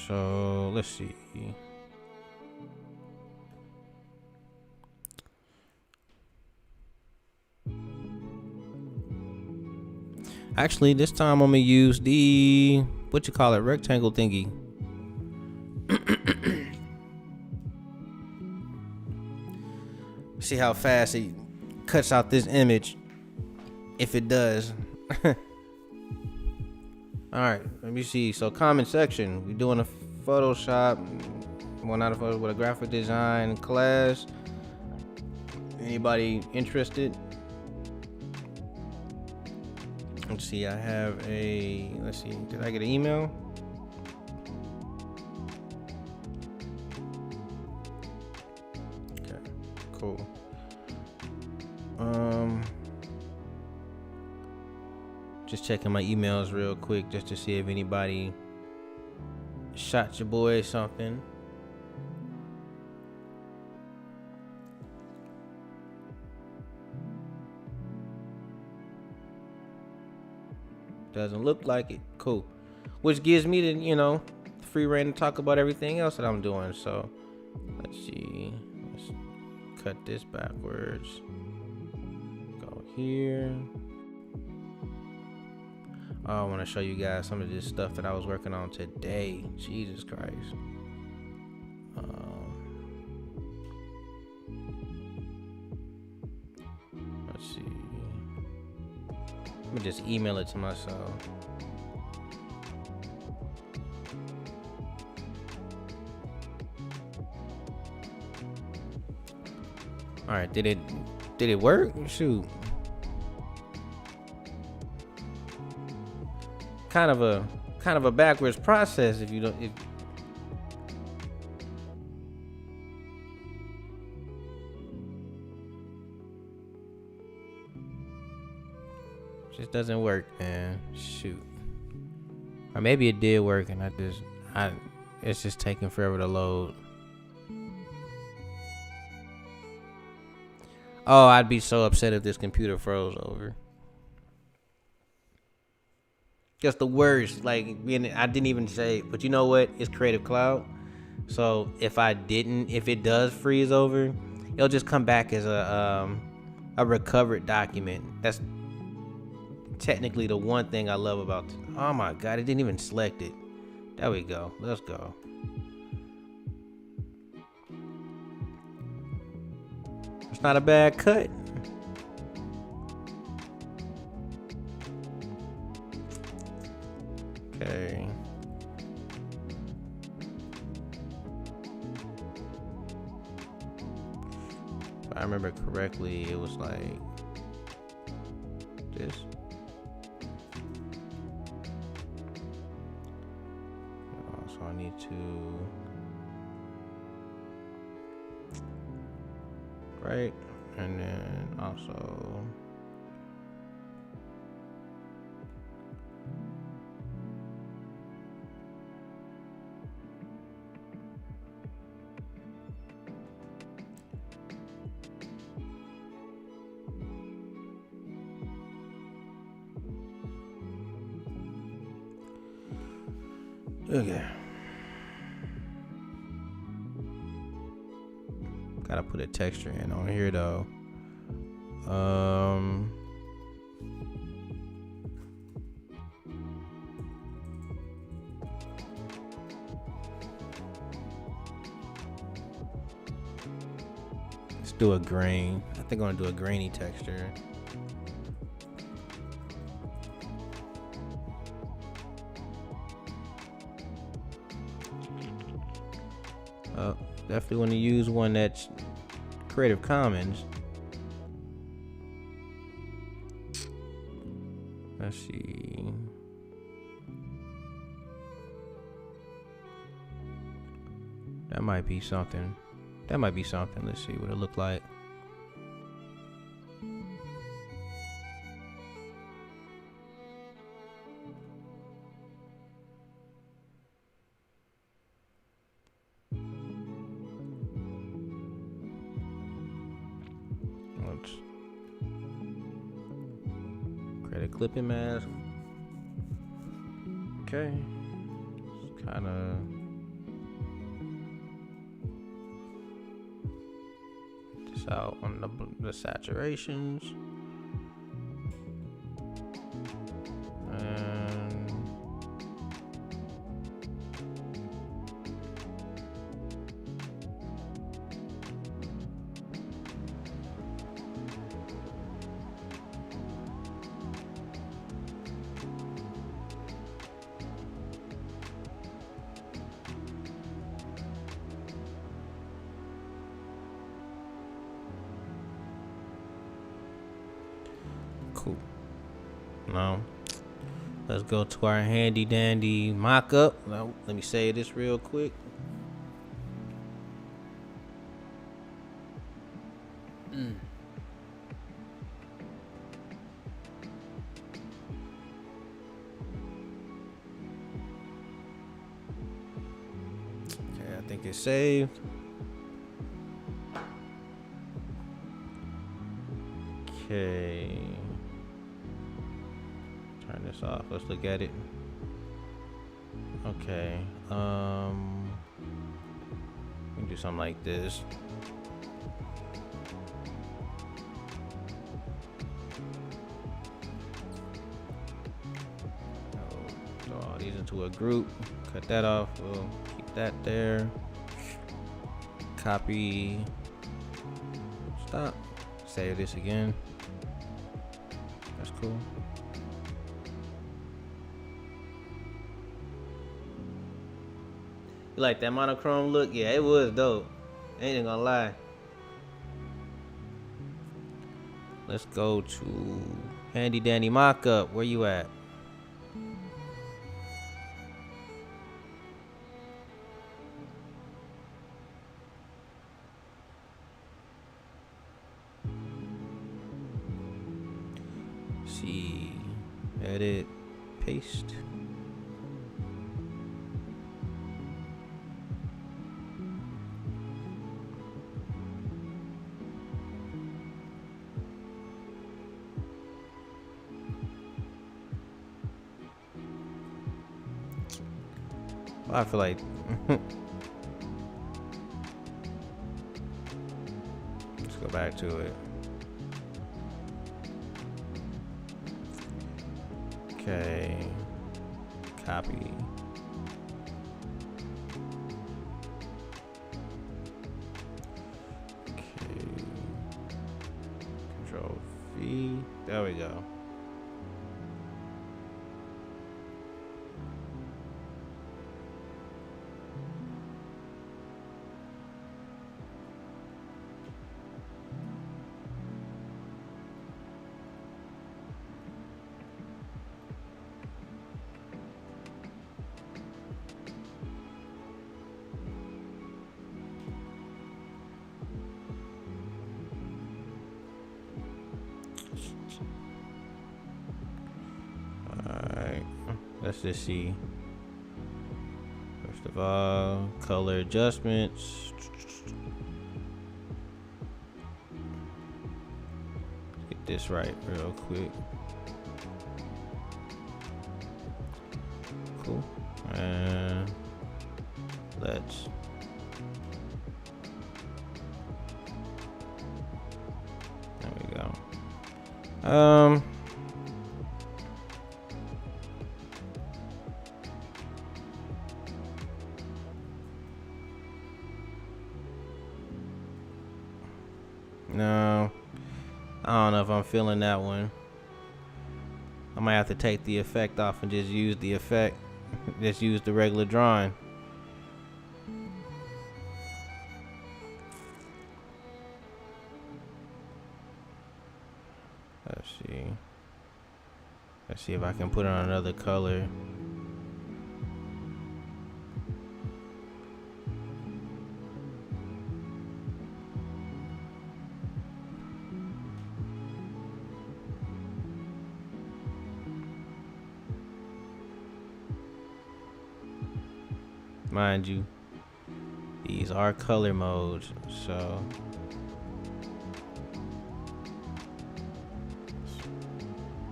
So let's see. Actually, this time I'm gonna use the rectangle thingy. see how fast it cuts out this image, if it does. All right, let me see. So comment section, we doing a Photoshop, one out of photos with a graphic design class. Anybody interested? Let's see, I have a, let's see, did I get an email? Okay, cool. Just checking my emails real quick just to see if anybody shot your boy something. Doesn't look like it. Cool. Which gives me the, you know, free reign to talk about everything else that I'm doing. So let's see. Let's cut this backwards. Go here. Oh, I want to show you guys some of this stuff that I was working on today. Jesus Christ. Let's see. Let me just email it to myself. All right, did it work? Shoot. Kind of a backwards process if you don't. Just doesn't work, man. Shoot. Or maybe it did work and it's just taking forever to load. Oh, I'd be so upset if this computer froze over. Just the worst. Like, I didn't even say, but you know what? It's Creative Cloud. So if it does freeze over, it'll just come back as a recovered document. That's technically the one thing I love about it. Oh my God, it didn't even select it. There we go. Let's go. It's not a bad cut. Okay. If I remember correctly, it was like this. So I need to, right, and then also okay. Gotta put a texture in on here though. Let's do a grain. I think I'm gonna do a grainy texture. Definitely want to use one that's Creative Commons. Let's see. That might be something. Let's see what it looked like. Create a clipping mask. Okay. It's kind of this out on the saturations. And Cool. Now, let's go to our handy dandy mock-up. Now, let me say this real quick. Okay, I think it's saved. Okay. Turn this off. Let's look at it. Okay. We can do something like this. Throw all these into a group. Cut that off. We'll keep that there. Copy. Stop. Save this again. That's cool. You like that monochrome look? Yeah, it was dope. Ain't gonna lie. Let's go to handy dandy mock-up. Where you at? See, edit, paste. I feel like let's go back to it. Okay, copy. Okay, Control V. There we go. Alright, let's just see. First of all, color adjustments. Get this right real quick. Cool. And let's there we go. No, I don't know if I'm feeling that one. I might have to take the effect off and just use the effect. Just use the regular drawing. Let's see. Let's see if I can put on another color. Mind you, these are color modes, so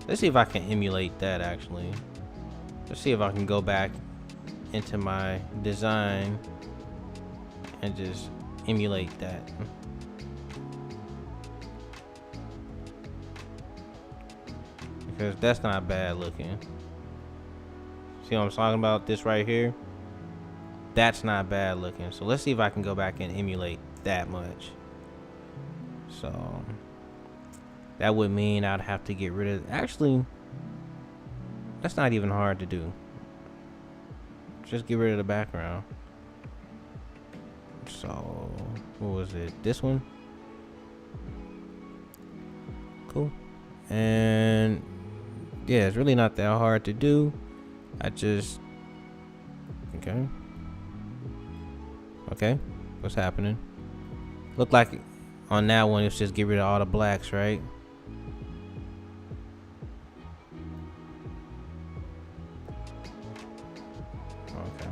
let's see if I can emulate that actually. Let's see if I can go back into my design and just emulate that. Because that's not bad looking. See what I'm talking about? This right here? That's not bad looking. So let's see if I can go back and emulate that much. So that would mean I'd have to get rid of, actually, that's not even hard to do. Just get rid of the background. So what was it? This one? Cool. And yeah, it's really not that hard to do. I just okay, what's happening? Look like on that one it's just get rid of all the blacks, right? Okay.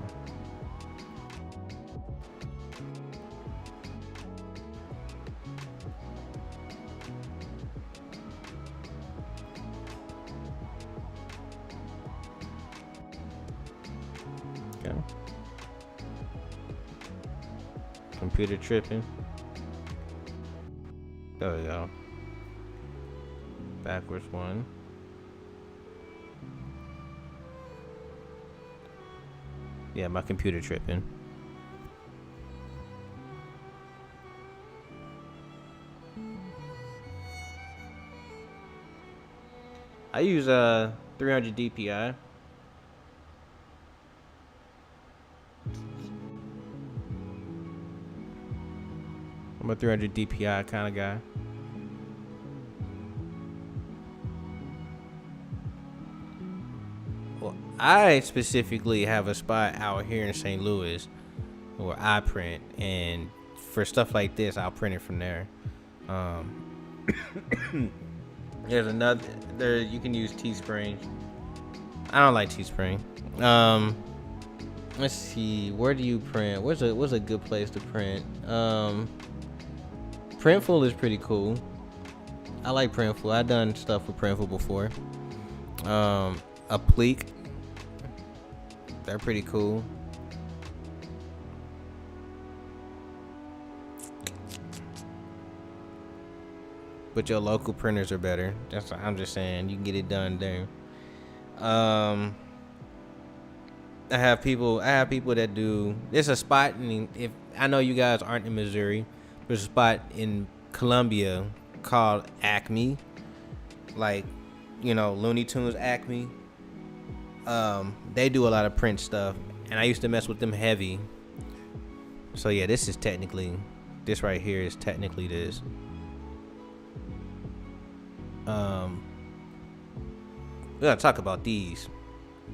Okay. Computer tripping. There we go. Backwards one. Yeah, my computer tripping. I use 300 DPI. I'm a 300 DPI kind of guy. Well, I specifically have a spot out here in St. Louis where I print, and for stuff like this, I'll print it from there. There's another. There you can use Teespring. I don't like Teespring. Let's see. Where do you print? What's a good place to print? Printful is pretty cool. I like Printful. I've done stuff with Printful before. A Pleek. They're pretty cool. But your local printers are better. That's what I'm just saying. You can get it done there. I have people that do. There's a spot, and if I know you guys aren't in Missouri, there's a spot in Columbia called Acme, like Looney Tunes Acme. They do a lot of print stuff, and I used to mess with them heavy. So yeah, this right here is technically this. We gotta talk about these.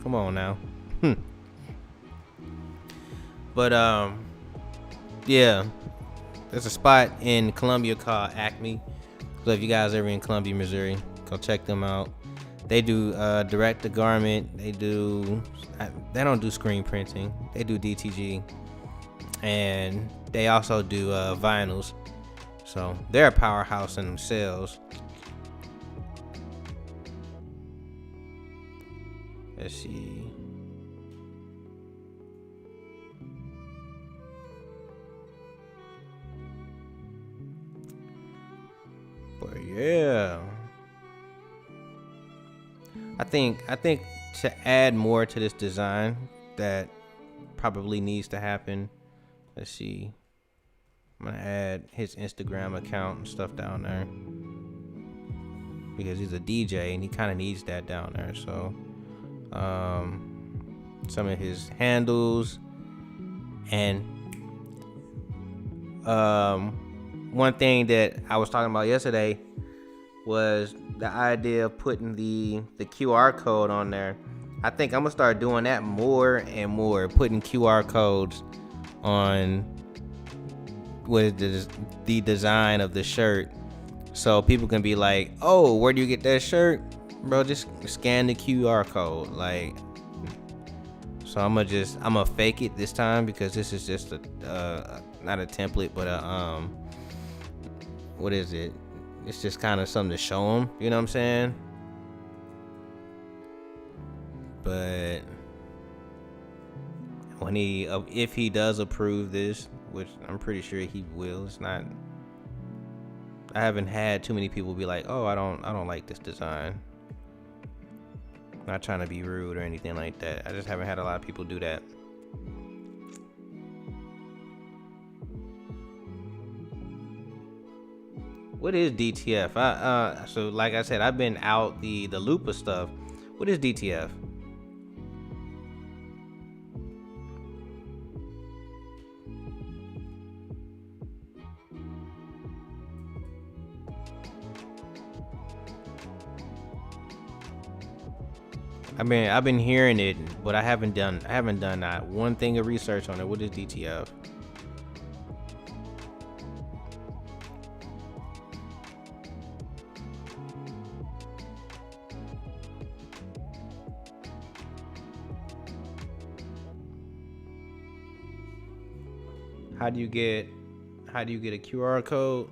Come on now. But yeah, there's a spot in Columbia called Acme. So if you guys ever in Columbia, Missouri, go check them out. They do direct to garment. They don't do screen printing. They do DTG, and they also do vinyls. So they're a powerhouse in themselves. Let's see. But yeah, I think to add more to this design that probably needs to happen. Let's see. I'm gonna add his Instagram account and stuff down there because he's a DJ and he kind of needs that down there. So some of his handles, and one thing that I was talking about yesterday was the idea of putting the QR code on there. I think I'm gonna start doing that more and more, putting QR codes on with the design of the shirt, so people can be like, oh, where do you get that shirt, bro? Just scan the QR code. Like, so I'm gonna fake it this time, because this is just not a template, but what is it? It's just kind of something to show them, you know what I'm saying? But when if he does approve this, which I'm pretty sure he will, I haven't had too many people be like, oh, I don't like this design. Not trying to be rude or anything like that. I just haven't had a lot of people do that. What is DTF? So like I said, I've been out the Lupa stuff. What is DTF? I've been hearing it, but I haven't done not one thing of research on it. What is DTF? How do you get a QR code?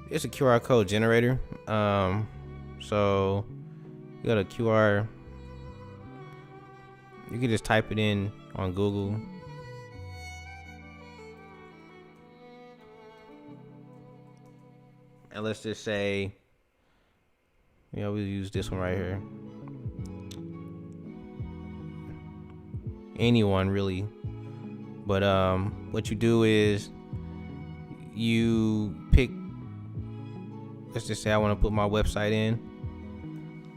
It's a QR code generator. So you got a QR. You can just type it in on Google. And let's just say, we'll use this one right here. Anyone really. But what you do is you pick, let's just say I want to put my website in.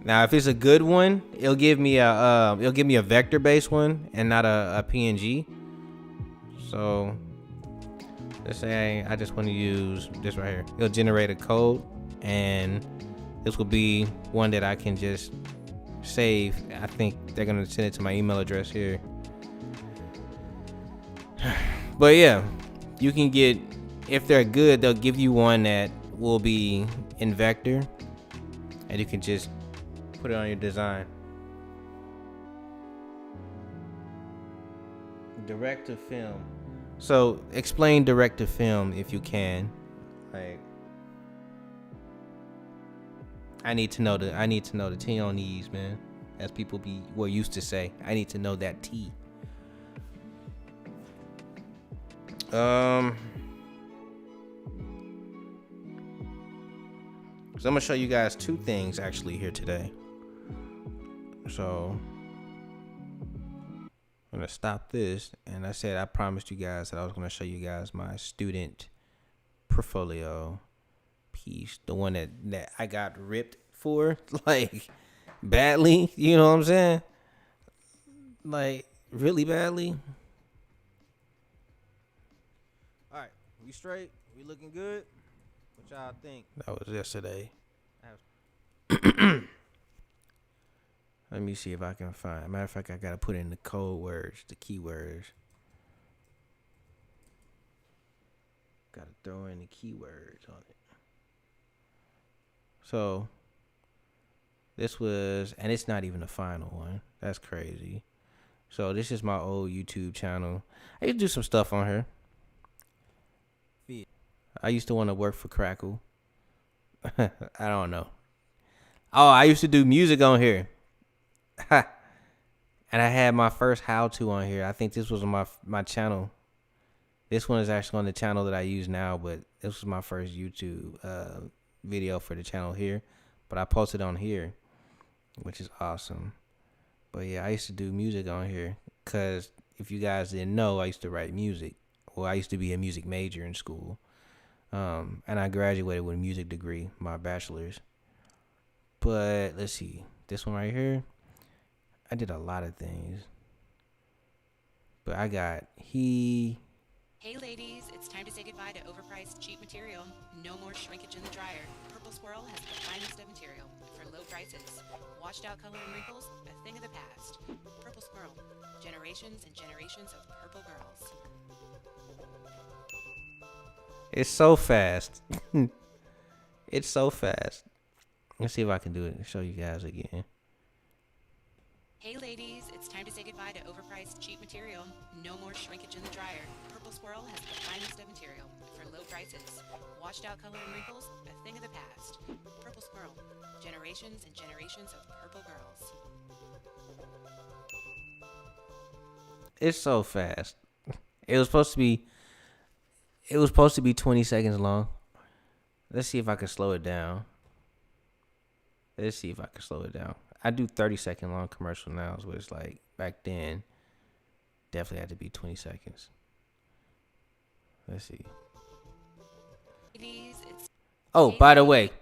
Now, if it's a good one, it'll give me a vector-based one and not a PNG. So let's say I just want to use this right here. It'll generate a code, and this will be one that I can just save. I think they're gonna send it to my email address here. But yeah, you can get, if they're good, they'll give you one that will be in vector, and you can just put it on your design. Direct to film. So explain direct to film if you can. Like, I need to know the T on these, man. As people were used to say, I need to know that T. So I'm gonna show you guys two things actually here today. So I'm gonna stop this, and I said I promised you guys that I was gonna show you guys my student portfolio piece, the one that I got ripped for, like, badly. You know what I'm saying? Like, really badly. All right, we straight? We looking good? What y'all think? That was yesterday. Let me see if I can find. Matter of fact, I gotta put in the code words, the keywords. Gotta throw in the keywords on it. So this was, and it's not even the final one. That's crazy. So this is my old YouTube channel. I used to do some stuff on here. I used to want to work for Crackle. I don't know. Oh, I used to do music on here. And I had my first how-to on here. I think this was on my channel. This one is actually on the channel that I use now, but this was my first YouTube video for the channel here. But I posted on here, which is awesome. But yeah, I used to do music on here because if you guys didn't know, I used to write music. Well, I used to be a music major in school. And I graduated with a music degree, my bachelor's. But let's see, this one right here, I did a lot of things. But I got Hey ladies, it's time to say goodbye to overpriced cheap material. No more shrinkage in the dryer. Purple Squirrel has the finest of material for low prices. Washed out color and wrinkles, a thing of the past. Purple Squirrel, generations and generations of purple girls. It's so fast. It's so fast. Let's see if I can do it and show you guys again. Hey ladies, it's time to say goodbye to overpriced cheap material. No more shrinkage in the dryer. Purple Squirrel has the finest of material for low prices. Washed out color and wrinkles, a thing of the past. Purple Squirrel, generations and generations of purple girls. It's so fast. It was supposed to be 20 seconds long. Let's see if I can slow it down. I do 30-second long commercial now, so it's like back then definitely had to be 20 seconds. Let's see. Oh, by the way,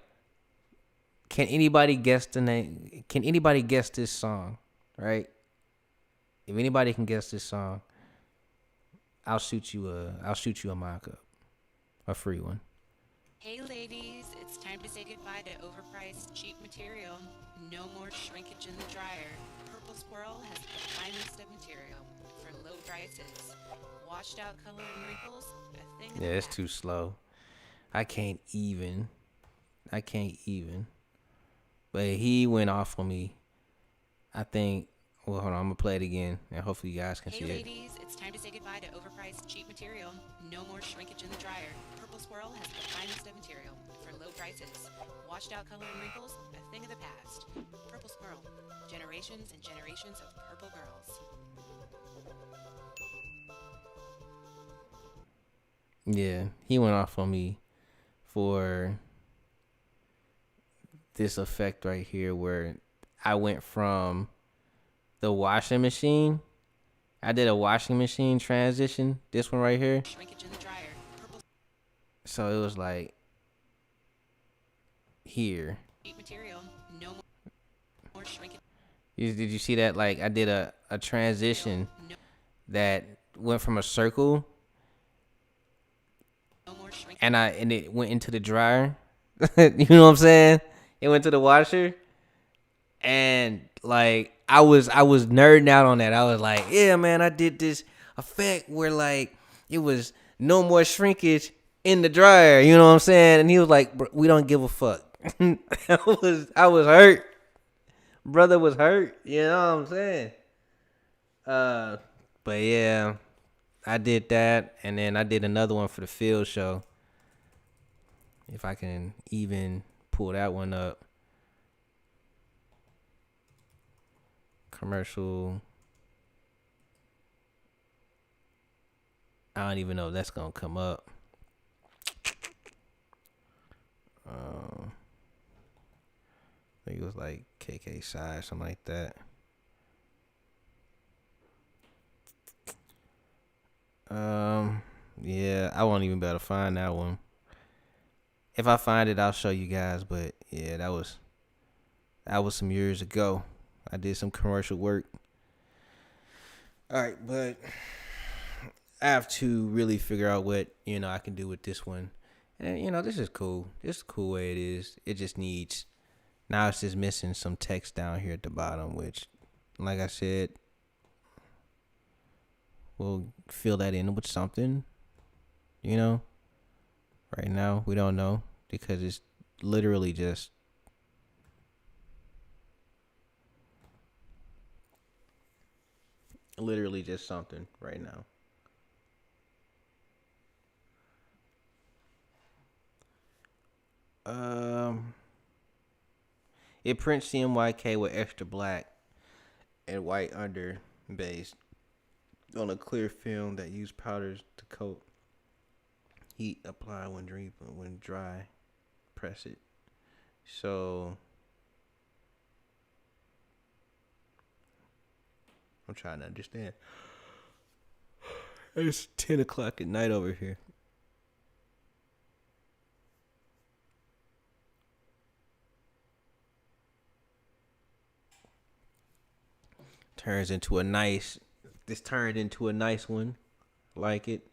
can anybody guess the name? Can anybody guess this song? Right? If anybody can guess this song, I'll shoot you a mock-up, a free one. Hey ladies, it's time to say goodbye to overpriced cheap material. No more shrinkage in the dryer. Purple Purple Squirrel has the finest of material for low prices. Washed out color and wrinkles, a thing of Yeah, the it's past. too slow. I can't even. I can't even. But he went off on me. I think. Well, hold on. I'm gonna play it again, and hopefully you guys can Hey see it. ladies, it's time to say goodbye to overpriced cheap material. No more shrinkage in the dryer. Purple Squirrel has the finest of material for low prices. Washed out color and wrinkles, a thing of the past. Purple Squirrel, generations and generations of purple girls. Yeah, he went off on me for this effect right here, where I went from the washing machine. I did a washing machine transition. This one right here. Shrinkage in the dryer. Purple So it was like here. cheap material. No more shrinkage. Did you see that? Like I did a transition No, that went from a circle no more shrinkage. and it went into the dryer. You know what I'm saying? It went to the washer, and like I was nerding out on that. I was like, yeah, man, I did this effect where like it was no more shrinkage in the dryer. You know what I'm saying? And he was like, we don't give a fuck. I was hurt. Brother was hurt. You know what I'm saying? Uh, but yeah, I did that, and then I did another one for the field show. If I can even pull that one up. Commercial. I don't even know if that's gonna come up. I think it was like KK size, something like that. Yeah, I won't even be able to find that one. If I find it, I'll show you guys. But yeah, that was some years ago. I did some commercial work. All right, but I have to really figure out what I can do with this one. And this is cool. This is a cool way it is. It just needs. Now it's just missing some text down here at the bottom, which, like I said, we'll fill that in with something. Right now we don't know because it's literally just something right now. Um, it prints CMYK with extra black and white under base on a clear film that use powders to coat. Heat apply when dry. Press it. So I'm trying to understand. It's 10 o'clock at night over here. This turned into a nice one. Like it.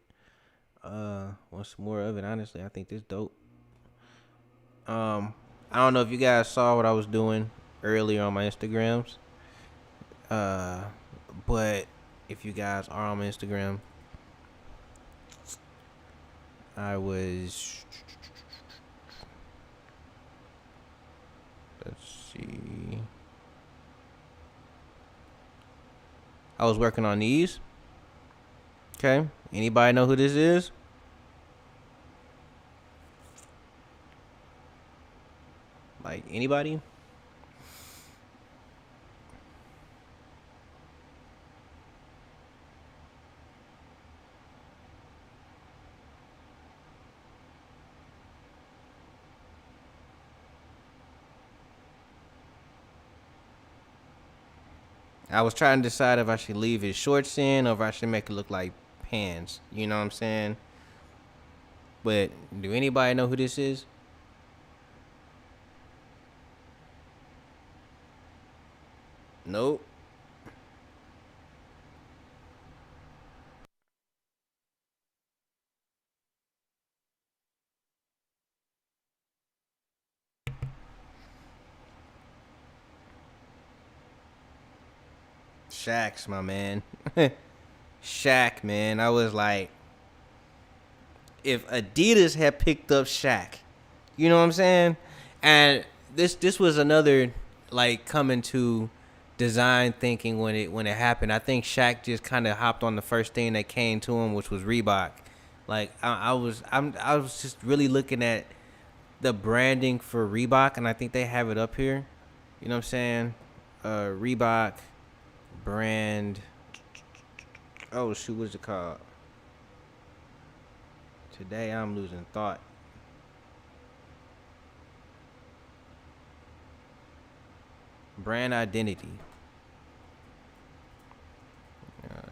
Want some more of it, honestly. I think this dope. I don't know if you guys saw what I was doing earlier on my Instagrams. Uh but if you guys are on my Instagram, I was let's see. I was working on these. Okay. Anybody know who this is? Like anybody? I was trying to decide if I should leave his shorts in or if I should make it look like pants. You know what I'm saying? But do anybody know who this is? Nope. Shaq's my man. Shaq, man. I was like, if Adidas had picked up Shaq, you know what I'm saying? And this was another like coming to design thinking when it happened. I think Shaq just kind of hopped on the first thing that came to him, which was Reebok. Like I was just really looking at the branding for Reebok, and I think they have it up here. You know what I'm saying? Reebok brand. Oh shoot, what's it called? Today I'm losing thought. Brand identity.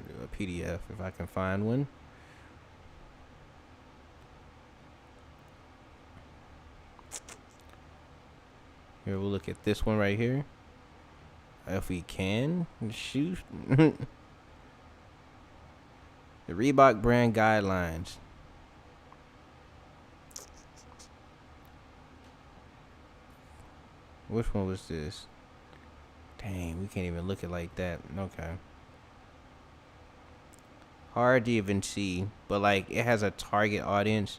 Do a PDF if I can find one. Here, we'll look at this one right here. If we can. Shoot. The Reebok brand guidelines. Which one was this? Dang, we can't even look at it like that. Okay. Hard to even see, but like it has a target audience,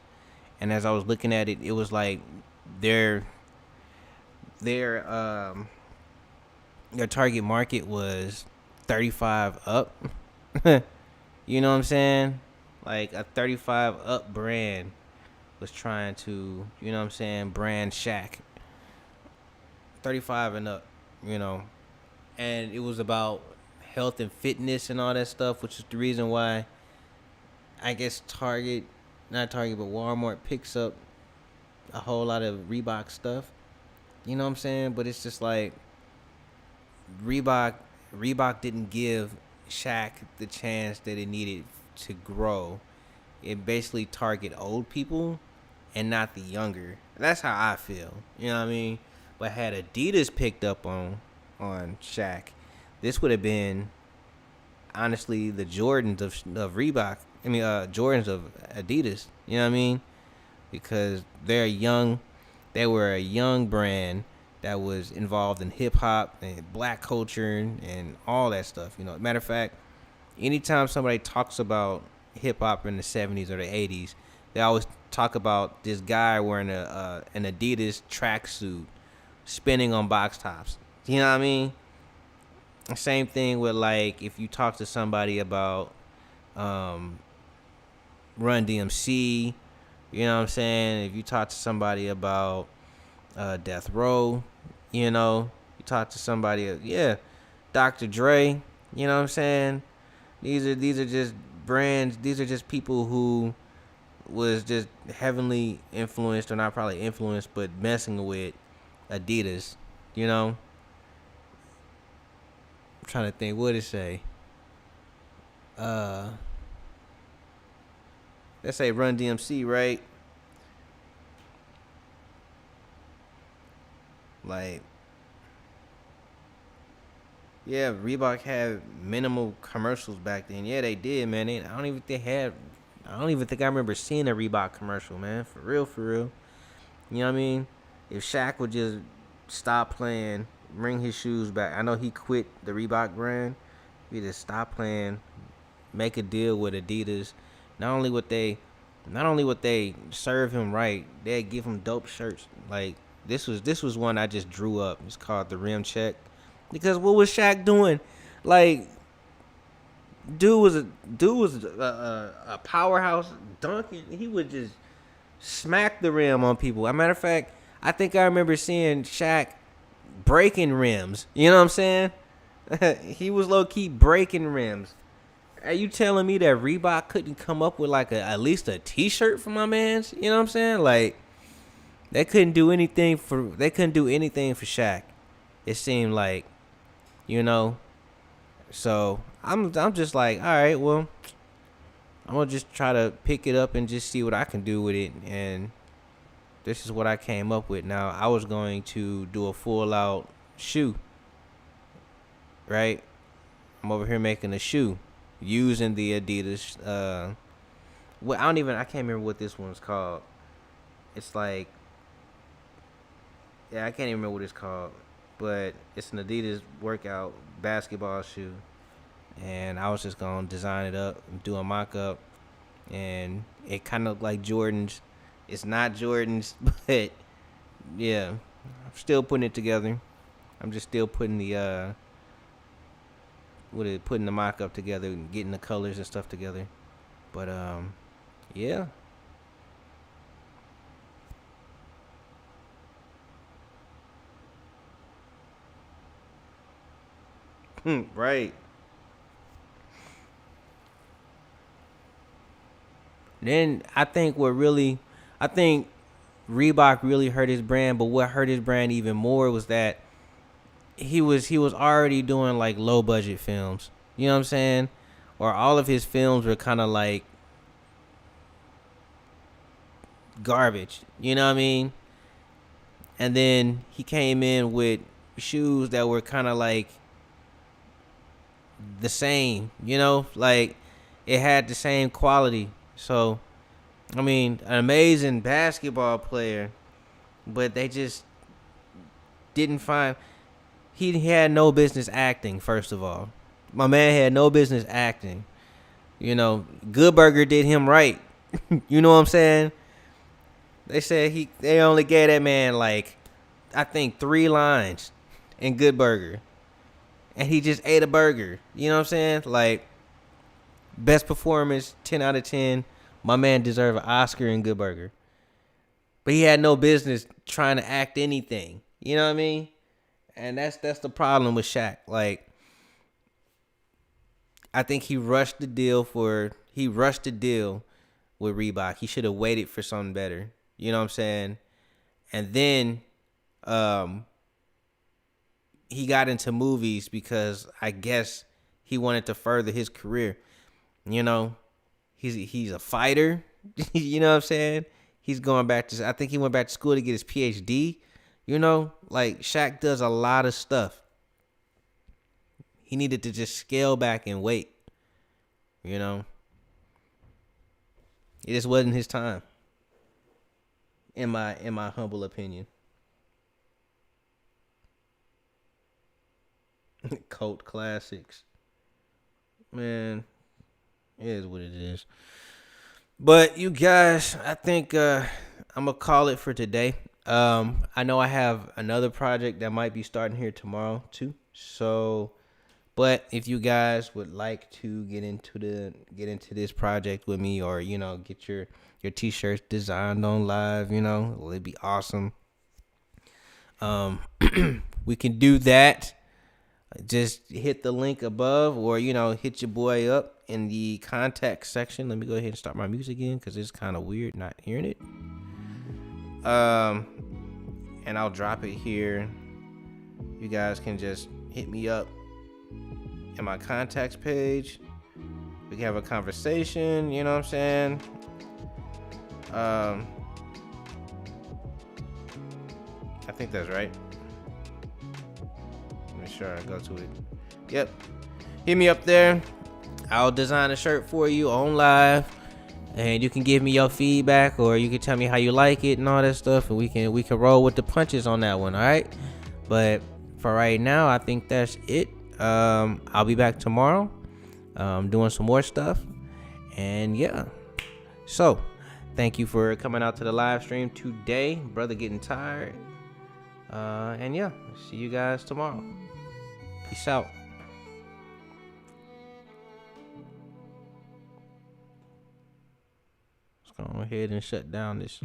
and as I was looking at it, it was like their target market was 35 up. You know what I'm saying? Like a 35 up brand was trying to, you know what I'm saying, brand Shaq. 35 and up, you know. And it was about health and fitness and all that stuff, which is the reason why I guess not Target, but Walmart picks up a whole lot of Reebok stuff. You know what I'm saying? But it's just like Reebok didn't give Shaq the chance that it needed to grow. It basically target old people and not the younger. That's how I feel. You know what I mean? But had Adidas picked up on Shaq, this would have been honestly the Jordans of Reebok. I mean, Jordans of Adidas. You know what I mean? Because they were a young brand that was involved in hip hop and black culture and all that stuff. You know, matter of fact, anytime somebody talks about hip hop in the 70s or the 80s, they always talk about this guy wearing an Adidas tracksuit spinning on box tops. You know what I mean? Same thing with like if you talk to somebody about Run DMC, you know what I'm saying? If you talk to somebody about Death Row, you know, you talk to somebody, Dr. Dre, you know what I'm saying? These are just brands. These are just people who was just heavily influenced, or not probably influenced, but messing with Adidas, you know. I'm trying to think what it say. Let's say Run DMC, right? Like, yeah, Reebok had minimal commercials back then. Yeah, they did, man. I don't even think I remember seeing a Reebok commercial, man. For real, for real. You know what I mean? If Shaq would just stop playing, bring his shoes back. I know he quit the Reebok brand. He just stop playing, make a deal with Adidas. Not only would they serve him right, they'd give him dope shirts. Like this was one I just drew up. It's called the Rim Check. Because what was Shaq doing? Like, dude was a powerhouse dunking. He would just smack the rim on people. As a matter of fact, I think I remember seeing Shaq breaking rims. You know what I'm saying? He was low key breaking rims. Are you telling me that Reebok couldn't come up with like at least a T-shirt for my man's? You know what I'm saying? Like they couldn't do anything for Shaq. It seemed like, you know. So I'm just like, all right, well, I'm gonna just try to pick it up and just see what I can do with it. And this is what I came up with. Now I was going to do a full out shoe, right? I'm over here making a shoe using the Adidas. I can't remember what this one's called. It's like, I can't even remember what it's called, but it's an Adidas workout basketball shoe. and I was just gonna design it up, do a mock-up, and it kind of like Jordan's. It's not Jordan's, but yeah, I'm still putting it together. I'm just still putting the putting the mock-up together and getting the colors and stuff together. But yeah. Right. Then I think Reebok really hurt his brand, but what hurt his brand even more was that he was already doing like low budget films. You know what I'm saying? Or all of his films were kind of like garbage. You know what I mean? And then he came in with shoes that were kind of like the same. You know, like it had the same quality. So I mean, an amazing basketball player, but they just didn't find. He had no business acting. First of all, my man had no business acting. You know, Good Burger did him right. You know what I'm saying? They said they only gave that man like I think 3 lines in Good Burger, and he just ate a burger. You know what I'm saying? Like best performance, 10 out of 10. My man deserved an Oscar in Good Burger, but he had no business trying to act anything. You know what I mean? And that's the problem with Shaq. Like I think he rushed the deal with Reebok. He should have waited for something better. You know what I'm saying? And then um he got into movies because I guess he wanted to further his career. You know, he's a fighter. You know what I'm saying? He's going back to I think he went back to school to get his PhD. You know, like Shaq does a lot of stuff. He needed to just scale back and wait. You know, it just wasn't his time. In my humble opinion. Cult classics. Man, it is what it is. But you guys, I think I'm gonna call it for today. I know I have another project that might be starting here tomorrow too. So, but if you guys would like to get into this project with me, or get your t-shirts designed on live, it'd be awesome. Um, we can do that. Just hit the link above, or hit your boy up in the contact section. Let me go ahead and start my music again because it's kind of weird not hearing it. And I'll drop it here. You guys can just hit me up in my contacts page. We can have a conversation. You know what I'm saying? I think that's right. Make sure I go to it. Yep. Hit me up there. I'll design a shirt for you on live, and you can give me your feedback, or you can tell me how you like it and all that stuff, and we can roll with the punches on that one. All right. But for right now, I think that's it. I'll be back tomorrow, doing some more stuff, and yeah. So, thank you for coming out to the live stream today, brother. Getting tired. And yeah, see you guys tomorrow. Peace out. Let's go ahead and shut down this